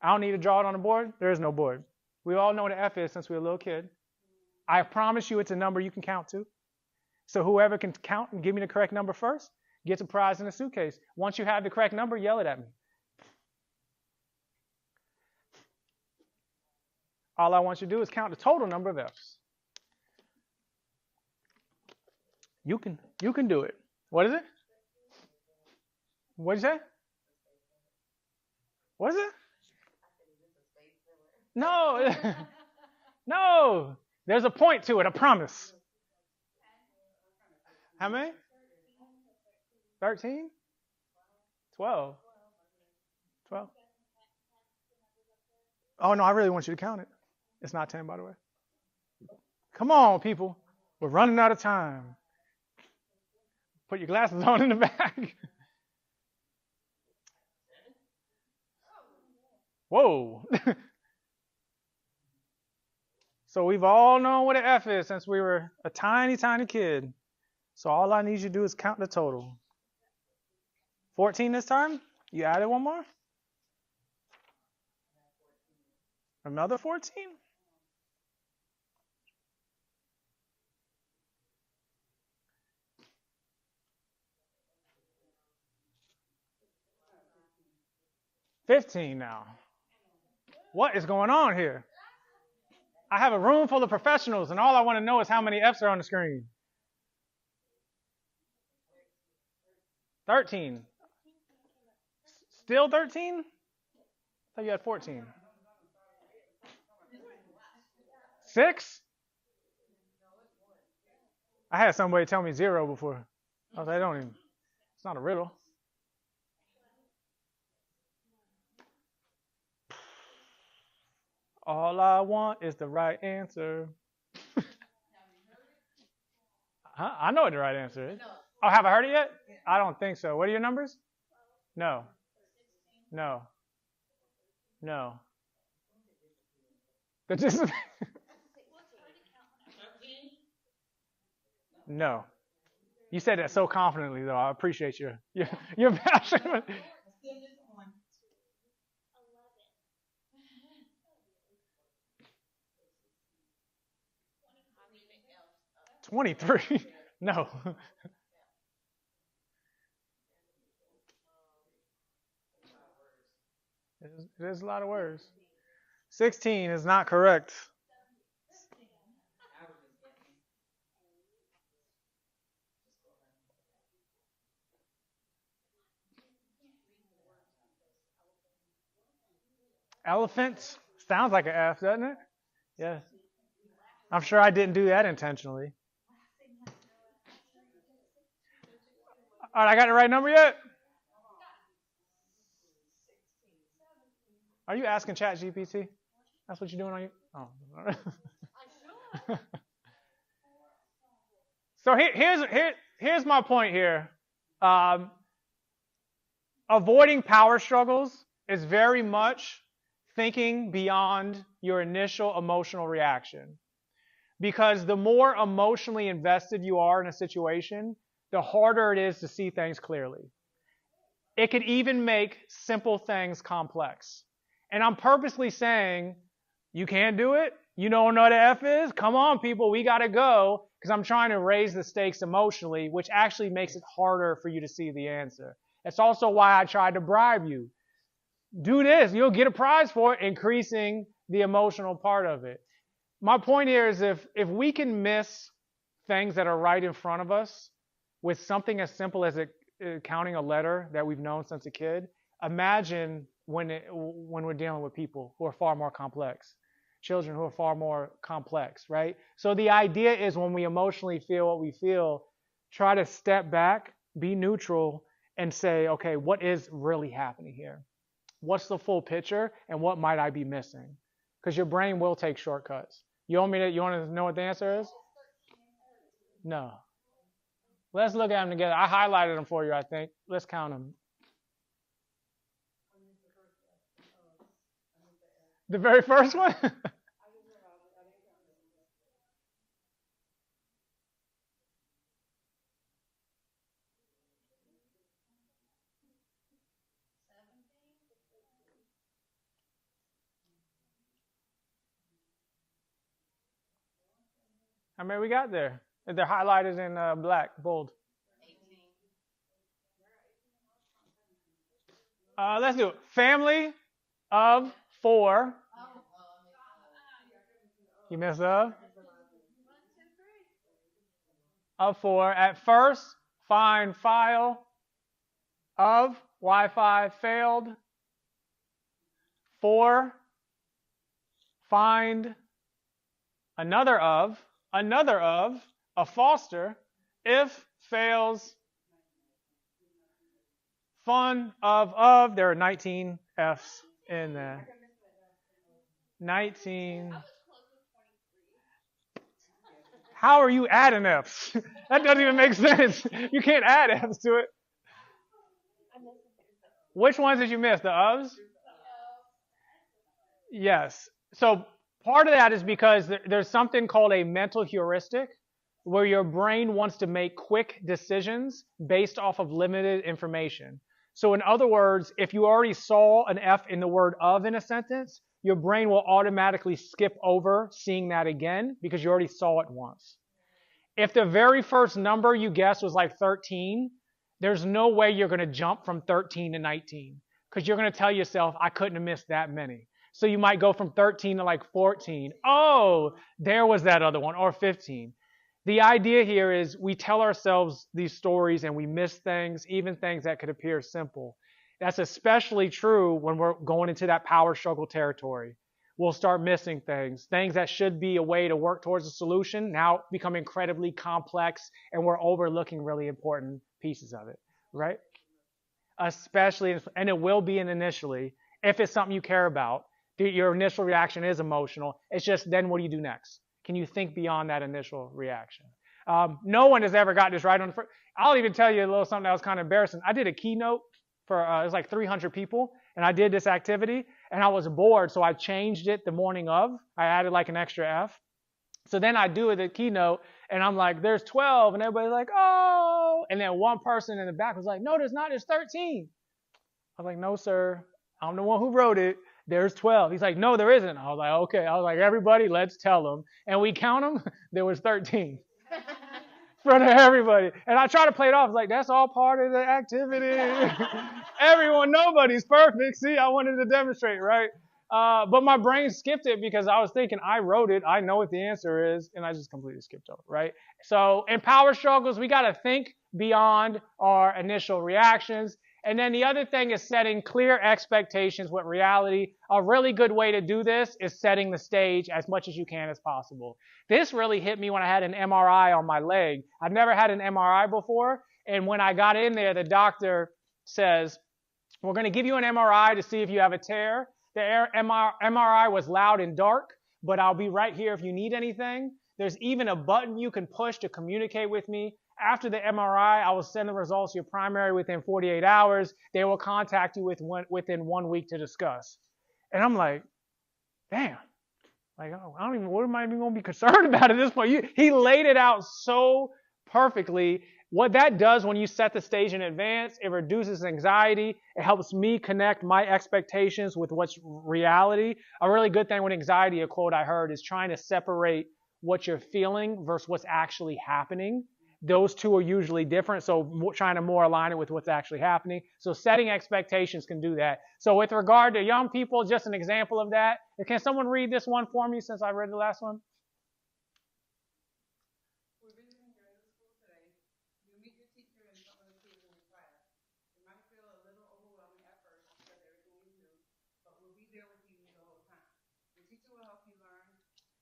I don't need to draw it on the board. There is no board. We all know what an F is since we were a little kid. I promise you it's a number you can count to. So whoever can count and give me the correct number first gets a prize in the suitcase. Once you have the correct number, yell it at me. All I want you to do is count the total number of F's. You can do it. What is it? What did you say? What is it? No. No. There's a point to it, I promise. How many? 13? 12. 12. Oh, no, I really want you to count it. It's not 10, by the way. Come on, people. We're running out of time. Put your glasses on in the back. Whoa. So we've all known what an F is since we were a tiny, tiny kid. So all I need you to do is count the total. 14 this time? You added one more? Another 14? $15 now. What is going on here? I have a room full of professionals, and all I want to know is how many F's are on the screen. 13. Still 13? I thought you had 14. 6? I had somebody tell me 0 before. I was like, it's not a riddle. All I want is the right answer. I know what the right answer is. Oh, have I heard it yet? I don't think so. What are your numbers? No. No. No. You said that so confidently, though. I appreciate your passion. 23. No. There's a lot of words. 16 is not correct. Elephant sounds like an F, doesn't it? Yes. I'm sure I didn't do that intentionally. All right, I got the right number yet? Are you asking ChatGPT? That's what you're doing on your... Oh. So here's my point here. Avoiding power struggles is very much thinking beyond your initial emotional reaction. Because the more emotionally invested you are in a situation, the harder it is to see things clearly. It could even make simple things complex. And I'm purposely saying, you can't do it? You don't know what the F is? Come on, people, we got to go. Because I'm trying to raise the stakes emotionally, which actually makes it harder for you to see the answer. That's also why I tried to bribe you. Do this, you'll get a prize for it, increasing the emotional part of it. My point here is if we can miss things that are right in front of us with something as simple as counting a letter that we've known since a kid, imagine when we're dealing with people who are far more complex, children who are far more complex, right? So the idea is when we emotionally feel what we feel, try to step back, be neutral, and say, okay, what is really happening here? What's the full picture, and what might I be missing? Because your brain will take shortcuts. You want to know what the answer is? No. Let's look at them together. I highlighted them for you, I think. Let's count them. The very first one? How many we got there? They're highlighted in black, bold. 18. Let's do it. Family of 4. You missed of? Of 4. At first, find file of Wi-Fi failed. 4. Find another of a foster if fails. Fun of there are 19 F's in there. 19. How are you adding F's? That doesn't even make sense. You can't add F's to it. Which ones did you miss? The ofs? Yes. So part of that is because there's something called a mental heuristic where your brain wants to make quick decisions based off of limited information. So in other words, if you already saw an F in the word of in a sentence, your brain will automatically skip over seeing that again because you already saw it once. If the very first number you guessed was like 13, there's no way you're going to jump from 13 to 19 because you're going to tell yourself, I couldn't have missed that many. So you might go from 13 to like 14. Oh, there was that other one, or 15. The idea here is we tell ourselves these stories and we miss things, even things that could appear simple. That's especially true when we're going into that power struggle territory. We'll start missing things that should be a way to work towards a solution now become incredibly complex, and we're overlooking really important pieces of it, right? Especially, and it will be initially, if it's something you care about, your initial reaction is emotional. It's just then what do you do next? Can you think beyond that initial reaction? No one has ever got this right on the first. I'll even tell you a little something that was kind of embarrassing. I did a keynote for, it was like 300 people, and I did this activity, and I was bored, so I changed it the morning of. I added like an extra F. So then I do the keynote, and I'm like, there's 12, and everybody's like, oh. And then one person in the back was like, no, there's not, there's 13. I was like, no, sir, I'm the one who wrote it. There's 12. He's like, no, there isn't. I was like, okay. I was like, everybody, let's tell them. And we count them. There was 13. In front of everybody. And I try to play it off. Like, that's all part of the activity. Everyone, nobody's perfect. See, I wanted to demonstrate, right? But my brain skipped it because I was thinking, I wrote it. I know what the answer is. And I just completely skipped over, right? So in power struggles, we got to think beyond our initial reactions. And then the other thing is setting clear expectations with reality. A really good way to do this is setting the stage as much as you can as possible. This really hit me when I had an MRI on my leg. I've never had an MRI before. And when I got in there, the doctor says, we're going to give you an MRI to see if you have a tear. The MRI was loud and dark. but I'll be right here if you need anything. There's even a button you can push to communicate with me. After the MRI, I will send the results to your primary within 48 hours. They will contact you within 1 week to discuss. And I'm like, damn. Like, what am I even going to be concerned about at this point? He laid it out so perfectly. What that does when you set the stage in advance, it reduces anxiety. It helps me connect my expectations with what's reality. A really good thing with anxiety, a quote I heard, is trying to separate what you're feeling versus what's actually happening. Those two are usually different, so trying to more align it with what's actually happening. So setting expectations can do that. So with regard to young people, just an example of that. Can someone read this one for me since I read the last one? We're visiting here at the school today. You meet your teacher and some of the kids in your class. It might feel a little overwhelming at first because everything is new, but we'll be there with you the whole time. Your teacher will help you learn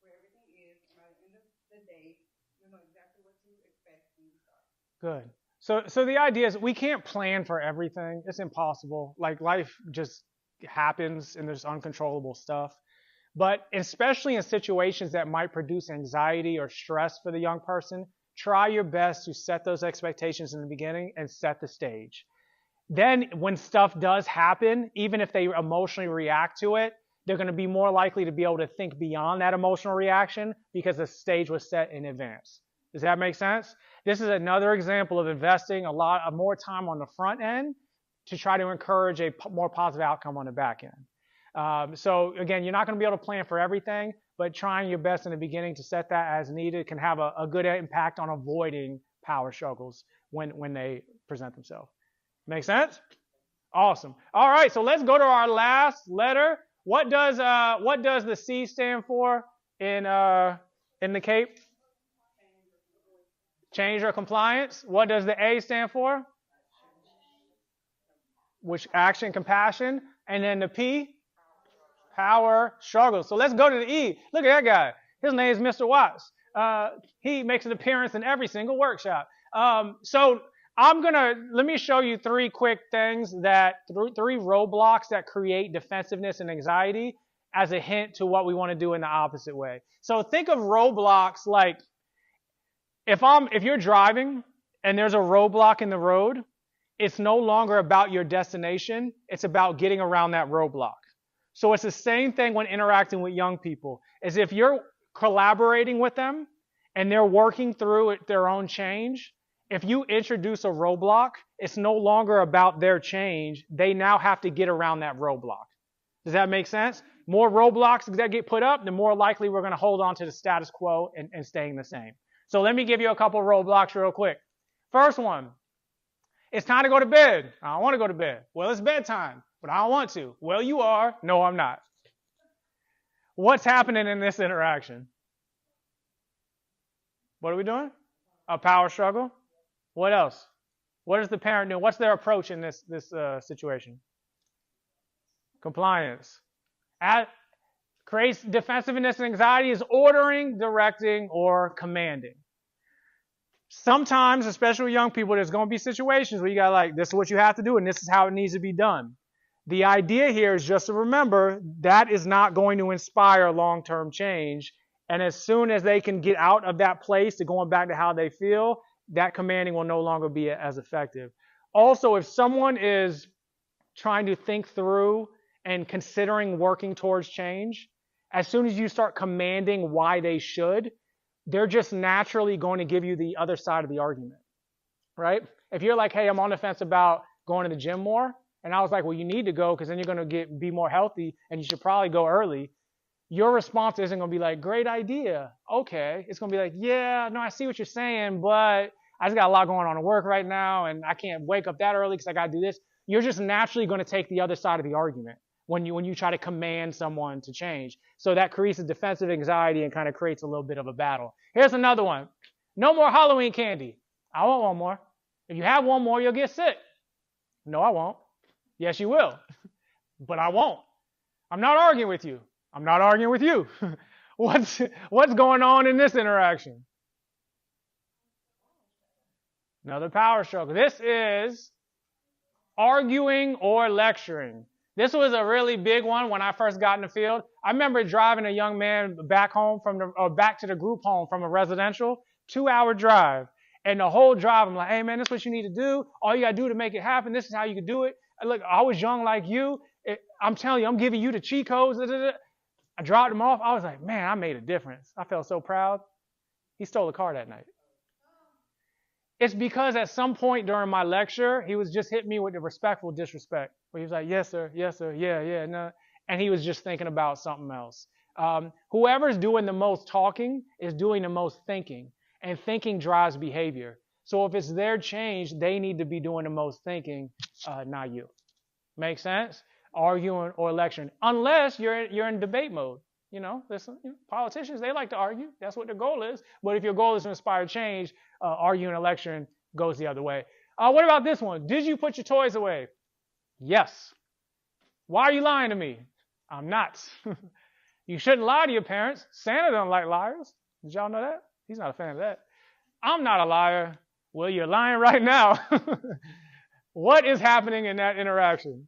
where everything is, and by the end of the day, you'll know exactly what to expect when you start. Good. So the idea is we can't plan for everything. It's impossible. Like life just happens and there's uncontrollable stuff. But especially in situations that might produce anxiety or stress for the young person, try your best to set those expectations in the beginning and set the stage. Then when stuff does happen, even if they emotionally react to it, they're going to be more likely to be able to think beyond that emotional reaction because the stage was set in advance. Does that make sense? This is another example of investing a lot of more time on the front end to try to encourage a more positive outcome on the back end. So again, you're not going to be able to plan for everything, but trying your best in the beginning to set that as needed can have a good impact on avoiding power struggles when they present themselves. Make sense? Awesome. All right, so let's go to our last letter. What does the C stand for in the C.A.P.E? Change or compliance. What does the A stand for? Which action, compassion. And then the P, power, struggle. So let's go to the E. Look at that guy. His name is Mr. Watts. He makes an appearance in every single workshop. So let me show you three quick things three roadblocks that create defensiveness and anxiety as a hint to what we want to do in the opposite way. So think of roadblocks like, if you're driving and there's a roadblock in the road, it's no longer about your destination. It's about getting around that roadblock. So it's the same thing when interacting with young people. As if you're collaborating with them and they're working through their own change, if you introduce a roadblock, it's no longer about their change. They now have to get around that roadblock. Does that make sense? More roadblocks that get put up, the more likely we're going to hold on to the status quo and staying the same. So let me give you a couple of roadblocks real quick. First one, it's time to go to bed. I don't want to go to bed. Well, it's bedtime, but I don't want to. Well, you are. No, I'm not. What's happening in this interaction? What are we doing? A power struggle. What else? What is the parent doing? What's their approach in this situation? Compliance. Creates defensiveness and anxiety is ordering, directing, or commanding. Sometimes, especially with young people, there's going to be situations where you got this is what you have to do and this is how it needs to be done. The idea here is just to remember that is not going to inspire long-term change. And as soon as they can get out of that place to going back to how they feel, that commanding will no longer be as effective. Also, if someone is trying to think through and considering working towards change, as soon as you start commanding why they should, they're just naturally going to give you the other side of the argument, right? If you're like, hey, I'm on the fence about going to the gym more, and I was like, well, you need to go because then you're going to be more healthy and you should probably go early. Your response isn't going to be like, great idea. Okay. It's going to be like, yeah, no, I see what you're saying, but I just got a lot going on at work right now and I can't wake up that early because I got to do this. You're just naturally going to take the other side of the argument when you try to command someone to change. So that creates a defensive anxiety and kind of creates a little bit of a battle. Here's another one. No more Halloween candy. I want one more. If you have one more, you'll get sick. No, I won't. Yes, you will. But I won't. I'm not arguing with you. I'm not arguing with you. What's going on in this interaction? Another power struggle. This is arguing or lecturing. This was a really big one when I first got in the field. I remember driving a young man back to the group home from a residential 2-hour drive. And the whole drive, I'm like, hey man, this is what you need to do. All you got to do to make it happen. This is how you can do it. Look, I was young like you. I'm telling you, I'm giving you the cheat codes. I dropped him off. I was like, man, I made a difference. I felt so proud. He stole a car that night. It's because at some point during my lecture, he was just hitting me with the respectful disrespect. Where he was like, yes, sir, yeah, no. And he was just thinking about something else. Whoever's doing the most talking is doing the most thinking. And thinking drives behavior. So if it's their change, they need to be doing the most thinking, not you. Make sense? Arguing or lecturing. Unless you're in debate mode. Listen, politicians, they like to argue. That's what their goal is. But if your goal is to inspire change, arguing and lecturing goes the other way. What about this one? Did you put your toys away? Yes. Why are you lying to me? I'm not. You shouldn't lie to your parents. Santa doesn't like liars. Did y'all know that? He's not a fan of that. I'm not a liar. Well, you're lying right now. What is happening in that interaction?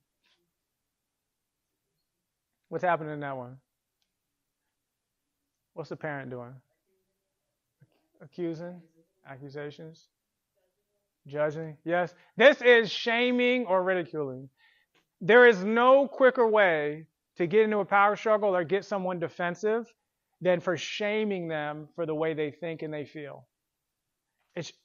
What's happening in that one? What's the parent doing? Accusing? Accusations? Judging? Yes. This is shaming or ridiculing. There is no quicker way to get into a power struggle or get someone defensive than for shaming them for the way they think and they feel.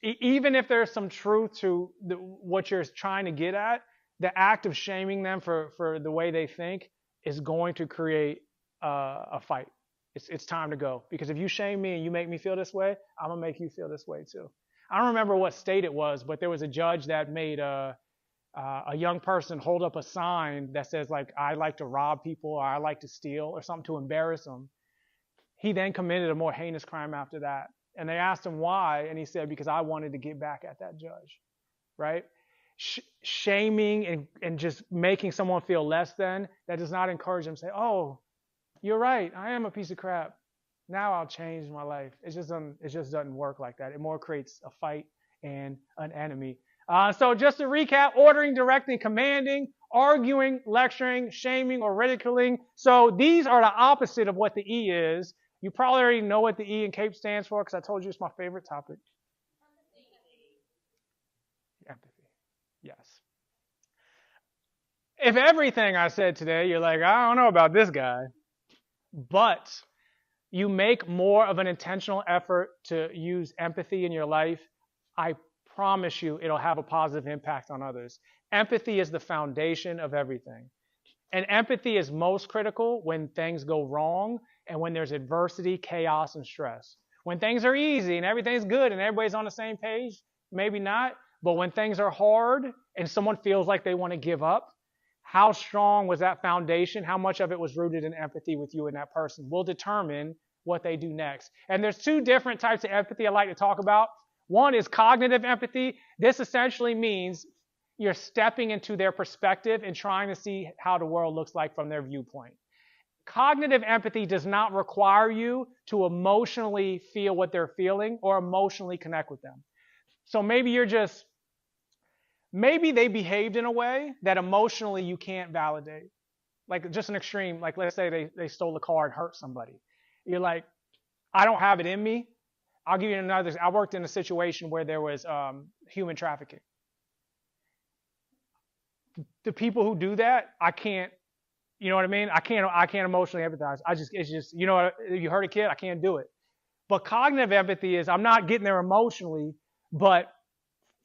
Even if there's some truth to what you're trying to get at, the act of shaming them for the way they think is going to create a fight. It's time to go. Because if you shame me and you make me feel this way, I'm going to make you feel this way too. I don't remember what state it was, but there was a judge that made a young person hold up a sign that says, like, I like to rob people or I like to steal or something to embarrass them. He then committed a more heinous crime after that. And they asked him why, and he said, because I wanted to get back at that judge, right? Shaming and just making someone feel less than, that does not encourage them to say, oh, you're right, I am a piece of crap. Now I'll change my life. It just doesn't work like that. It more creates a fight and an enemy. So just to recap, ordering, directing, commanding, arguing, lecturing, shaming, or ridiculing. So these are the opposite of what the E is. You probably already know what the E in C.A.P.E stands for because I told you it's my favorite topic. Empathy. Yes. If everything I said today, you're like, I don't know about this guy, but you make more of an intentional effort to use empathy in your life, I promise you it'll have a positive impact on others. Empathy is the foundation of everything. And empathy is most critical when things go wrong and when there's adversity, chaos, and stress. When things are easy and everything's good and everybody's on the same page, maybe not. But when things are hard and someone feels like they want to give up, how strong was that foundation? How much of it was rooted in empathy with you and that person will determine what they do next. And there's two different types of empathy I like to talk about. One is cognitive empathy. This essentially means you're stepping into their perspective and trying to see how the world looks like from their viewpoint. Cognitive empathy does not require you to emotionally feel what they're feeling or emotionally connect with them. So maybe they behaved in a way that emotionally you can't validate. Like just an extreme, like let's say they stole a car and hurt somebody. You're like, I don't have it in me. I'll give you another. I worked in a situation where there was human trafficking. The people who do that, I can't, you know what I mean? I can't emotionally empathize. It's just, you know what, if you hurt a kid, I can't do it. But cognitive empathy is, I'm not getting there emotionally, but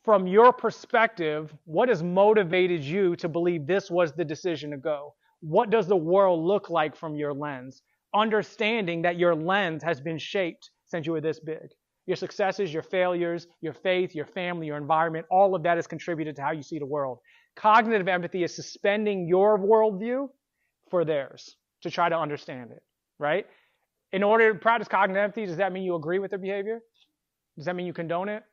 from your perspective, what has motivated you to believe this was the decision to go? What does the world look like from your lens? Understanding that your lens has been shaped since you were this big. Your successes, your failures, your faith, your family, your environment, all of that has contributed to how you see the world. Cognitive empathy is suspending your worldview for theirs to try to understand it, right? In order to practice cognitive empathy, does that mean you agree with their behavior? Does that mean you condone it?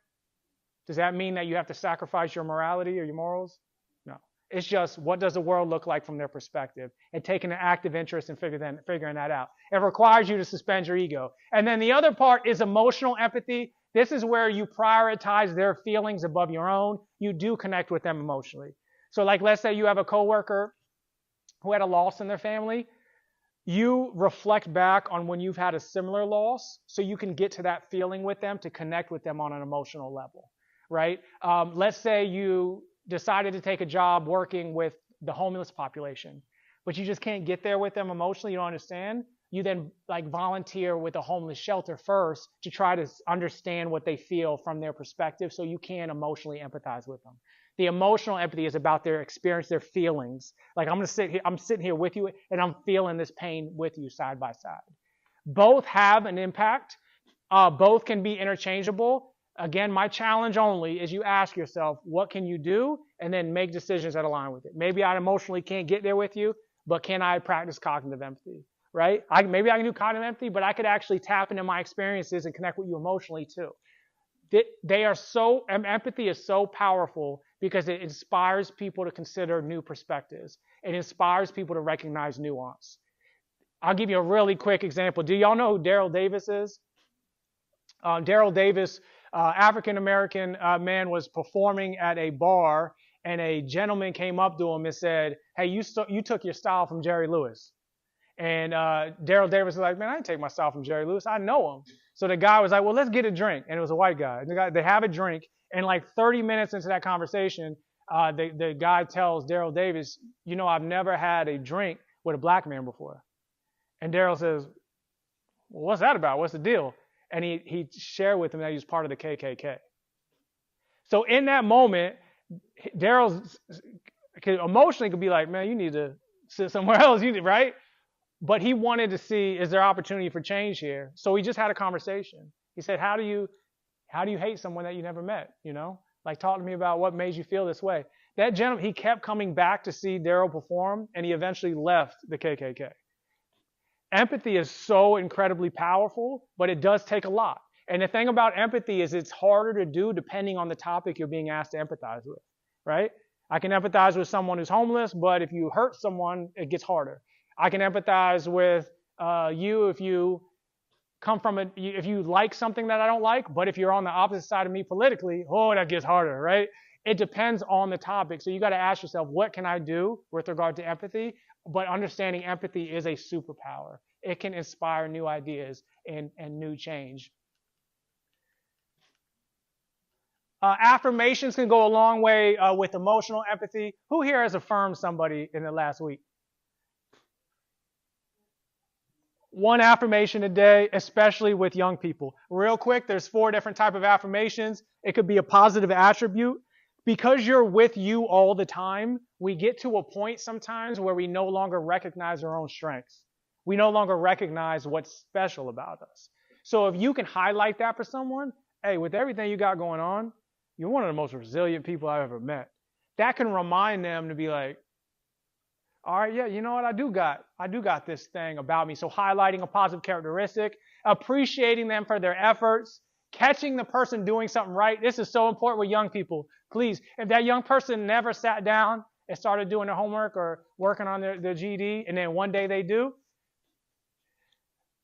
Does that mean that you have to sacrifice your morality or your morals? No. It's just, what does the world look like from their perspective? And taking an active interest in figuring that out. It requires you to suspend your ego. And then the other part is emotional empathy. This is where you prioritize their feelings above your own. You do connect with them emotionally. So like, let's say you have a coworker who had a loss in their family, you reflect back on when you've had a similar loss so you can get to that feeling with them to connect with them on an emotional level, right? Let's say you decided to take a job working with the homeless population, but you just can't get there with them emotionally, you don't understand. You then like volunteer with a homeless shelter first to try to understand what they feel from their perspective so you can emotionally empathize with them. The emotional empathy is about their experience, their feelings. Like I'm sitting here with you and I'm feeling this pain with you side by side. Both have an impact. Both can be interchangeable. Again, my challenge only is you ask yourself, what can you do? And then make decisions that align with it. Maybe I emotionally can't get there with you, but can I practice cognitive empathy? Right? Maybe I can do cognitive empathy, but I could actually tap into my experiences and connect with you emotionally too. Empathy is so powerful because it inspires people to consider new perspectives. It inspires people to recognize nuance. I'll give you a really quick example. Do y'all know who Daryl Davis is? Daryl Davis, African-American man, was performing at a bar, and a gentleman came up to him and said, hey, you took your style from Jerry Lewis. And Daryl Davis was like, man, I didn't take my style from Jerry Lewis. I know him. So the guy was like, well, let's get a drink. And it was a white guy. They have a drink. And like 30 minutes into that conversation, the guy tells Daryl Davis, you know, I've never had a drink with a black man before. And Daryl says, well, what's that about? What's the deal? And he shared with him that he was part of the KKK. So in that moment, Daryl emotionally could be like, man, you need to sit somewhere else, right? But he wanted to see, is there opportunity for change here? So he just had a conversation. He said, how do you hate someone that you never met? You know, like talk to me about what made you feel this way. That gentleman, he kept coming back to see Daryl perform, and he eventually left the KKK. Empathy is so incredibly powerful, but it does take a lot. And the thing about empathy is it's harder to do depending on the topic you're being asked to empathize with, right? I can empathize with someone who's homeless, but if you hurt someone, it gets harder. I can empathize with you if you come from if you like something that I don't like, but if you're on the opposite side of me politically, that gets harder, right? It depends on the topic. So you got to ask yourself, what can I do with regard to empathy? But understanding empathy is a superpower. It can inspire new ideas and new change. Affirmations can go a long way with emotional empathy. Who here has affirmed somebody in the last week? One affirmation a day, especially with young people. Real quick, there's 4 different types of affirmations. It could be a positive attribute. Because you're with you all the time, we get to a point sometimes where we no longer recognize our own strengths. We no longer recognize what's special about us. So if you can highlight that for someone, hey, with everything you got going on, you're one of the most resilient people I've ever met. That can remind them to be like, all right, yeah, you know what? I do got this thing about me. So highlighting a positive characteristic, appreciating them for their efforts, catching the person doing something right. This is so important with young people. Please, if that young person never sat down and started doing their homework or working on their GED, and then one day they do,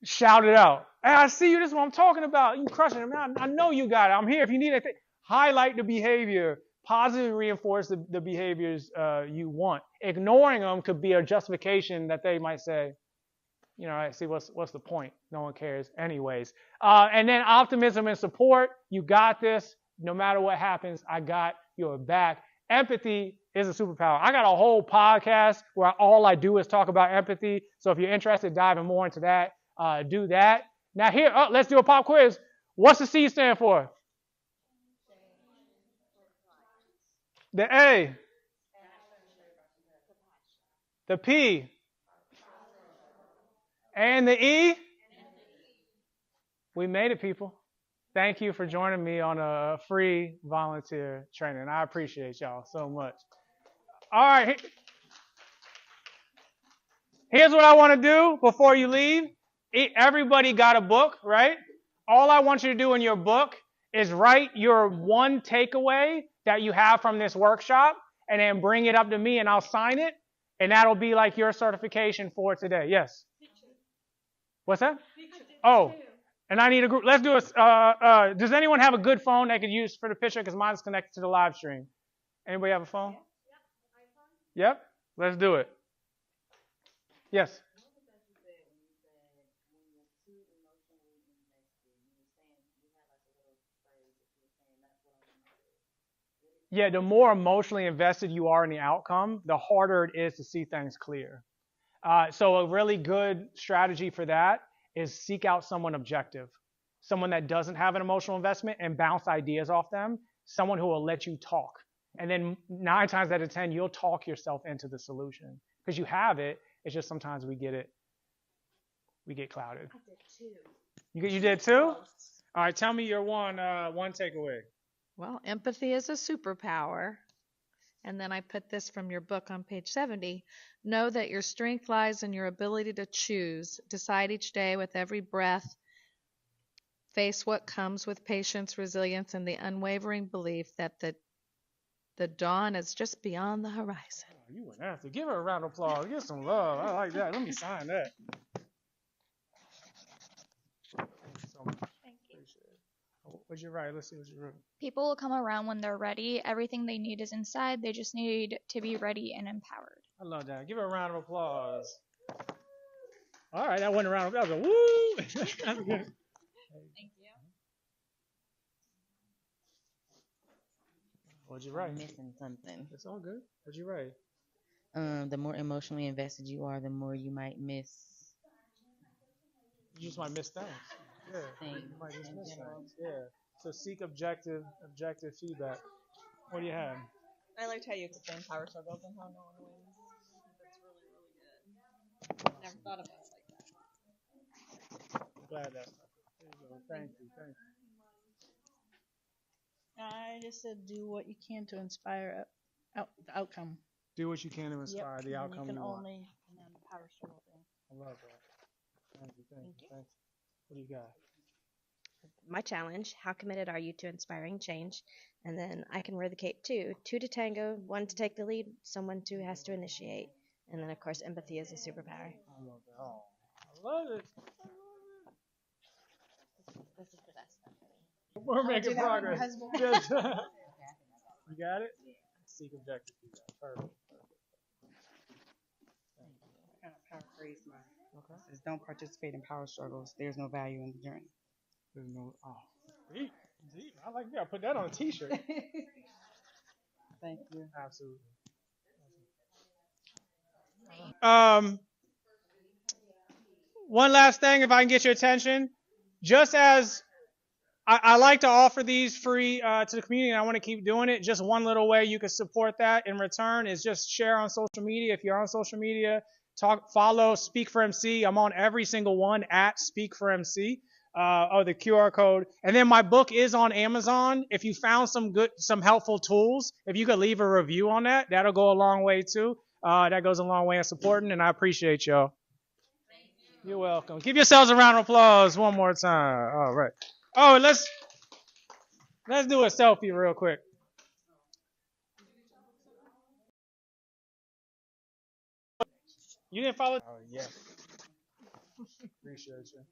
shout it out. Hey, I see you. This is what I'm talking about. You crushing it, man. I know you got it. I'm here if you need anything. Highlight the behavior. Positively reinforce the behaviors you want. Ignoring them could be a justification that they might say, you know, I see what's the point? No one cares anyways. And then optimism and support. You got this. No matter what happens, I got your back. Empathy is a superpower. I got a whole podcast where all I do is talk about empathy. So if you're interested in diving more into that, do that. Now here, let's do a pop quiz. What's the C stand for? The A. The P. And the E. We made it, people. Thank you for joining me on a free volunteer training. I appreciate y'all so much. All right. Here's what I want to do before you leave. Everybody got a book, right? All I want you to do in your book is write your one takeaway that you have from this workshop and then bring it up to me and I'll sign it. And that'll be like your certification for today. Yes? What's that? Oh, and I need a group. Let's do a, does anyone have a good phone they could use for the picture? Because mine's connected to the live stream. Anybody have a phone? Yep. Let's do it. Yes. Yeah, the more emotionally invested you are in the outcome, the harder it is to see things clear. So a really good strategy for that is seek out someone objective, someone that doesn't have an emotional investment and bounce ideas off them, someone who will let you talk. And then 9 times out of 10, you'll talk yourself into the solution because you have it. It's just sometimes we get clouded. I did too. You did too? All right, tell me your one takeaway. Well, empathy is a superpower. And then I put this from your book on page 70. Know that your strength lies in your ability to choose. Decide each day with every breath. Face what comes with patience, resilience, and the unwavering belief that the dawn is just beyond the horizon. Oh, you went after. Give her a round of applause. Give some love. I like that. Let me sign that. Thank you so much. Thank you. Appreciate it. What'd you write? Let's see what you wrote. People will come around when they're ready. Everything they need is inside. They just need to be ready and empowered. I love that. Give her a round of applause. All right, that wasn't a round of applause. That was a woo. That's good. Thank you. What'd you write? I'm missing something. It's all good. What'd you write? The more emotionally invested you are, the more you might miss You just might miss things. Yeah. things. You might just in miss general. things. Yeah. So seek objective feedback. What do you have? I liked how you explained power struggles and how no one wins. That's really, really good. Never thought about it like that. I'm glad that's not good. There you go. Thank you. I just said do what you can to inspire the outcome. Do what you can to inspire the outcome You can you want. only and then the power struggle thing. I love that. Thank you. What do you got? My challenge, how committed are you to inspiring change? And then I can wear the cape too. 2 to tango, 1 to take the lead, someone who has to initiate. And then, of course, empathy is a superpower. I love that. Oh, I love it. This is the best stuff for me. We're making progress. Yes. You got it? Seek objective feedback. Perfect. I kind of paraphrase mine. Okay. It says, don't participate in power struggles. There's no value in the journey. There's no. Oh, deep. I like that. Put that on a T-shirt. Thank you. Absolutely. One last thing, if I can get your attention, just as I like to offer these free to the community, and I want to keep doing it. Just one little way you can support that in return is just share on social media. If you're on social media, follow Speak for MC. I'm on every single one at Speak for MC. The QR code. And then my book is on Amazon. If you found some helpful tools, if you could leave a review on that, that'll go a long way too. That goes a long way in supporting, and I appreciate y'all. You're welcome. Give yourselves a round of applause one more time. All right. Oh, let's do a selfie real quick. You didn't follow? Oh, yeah. Appreciate you.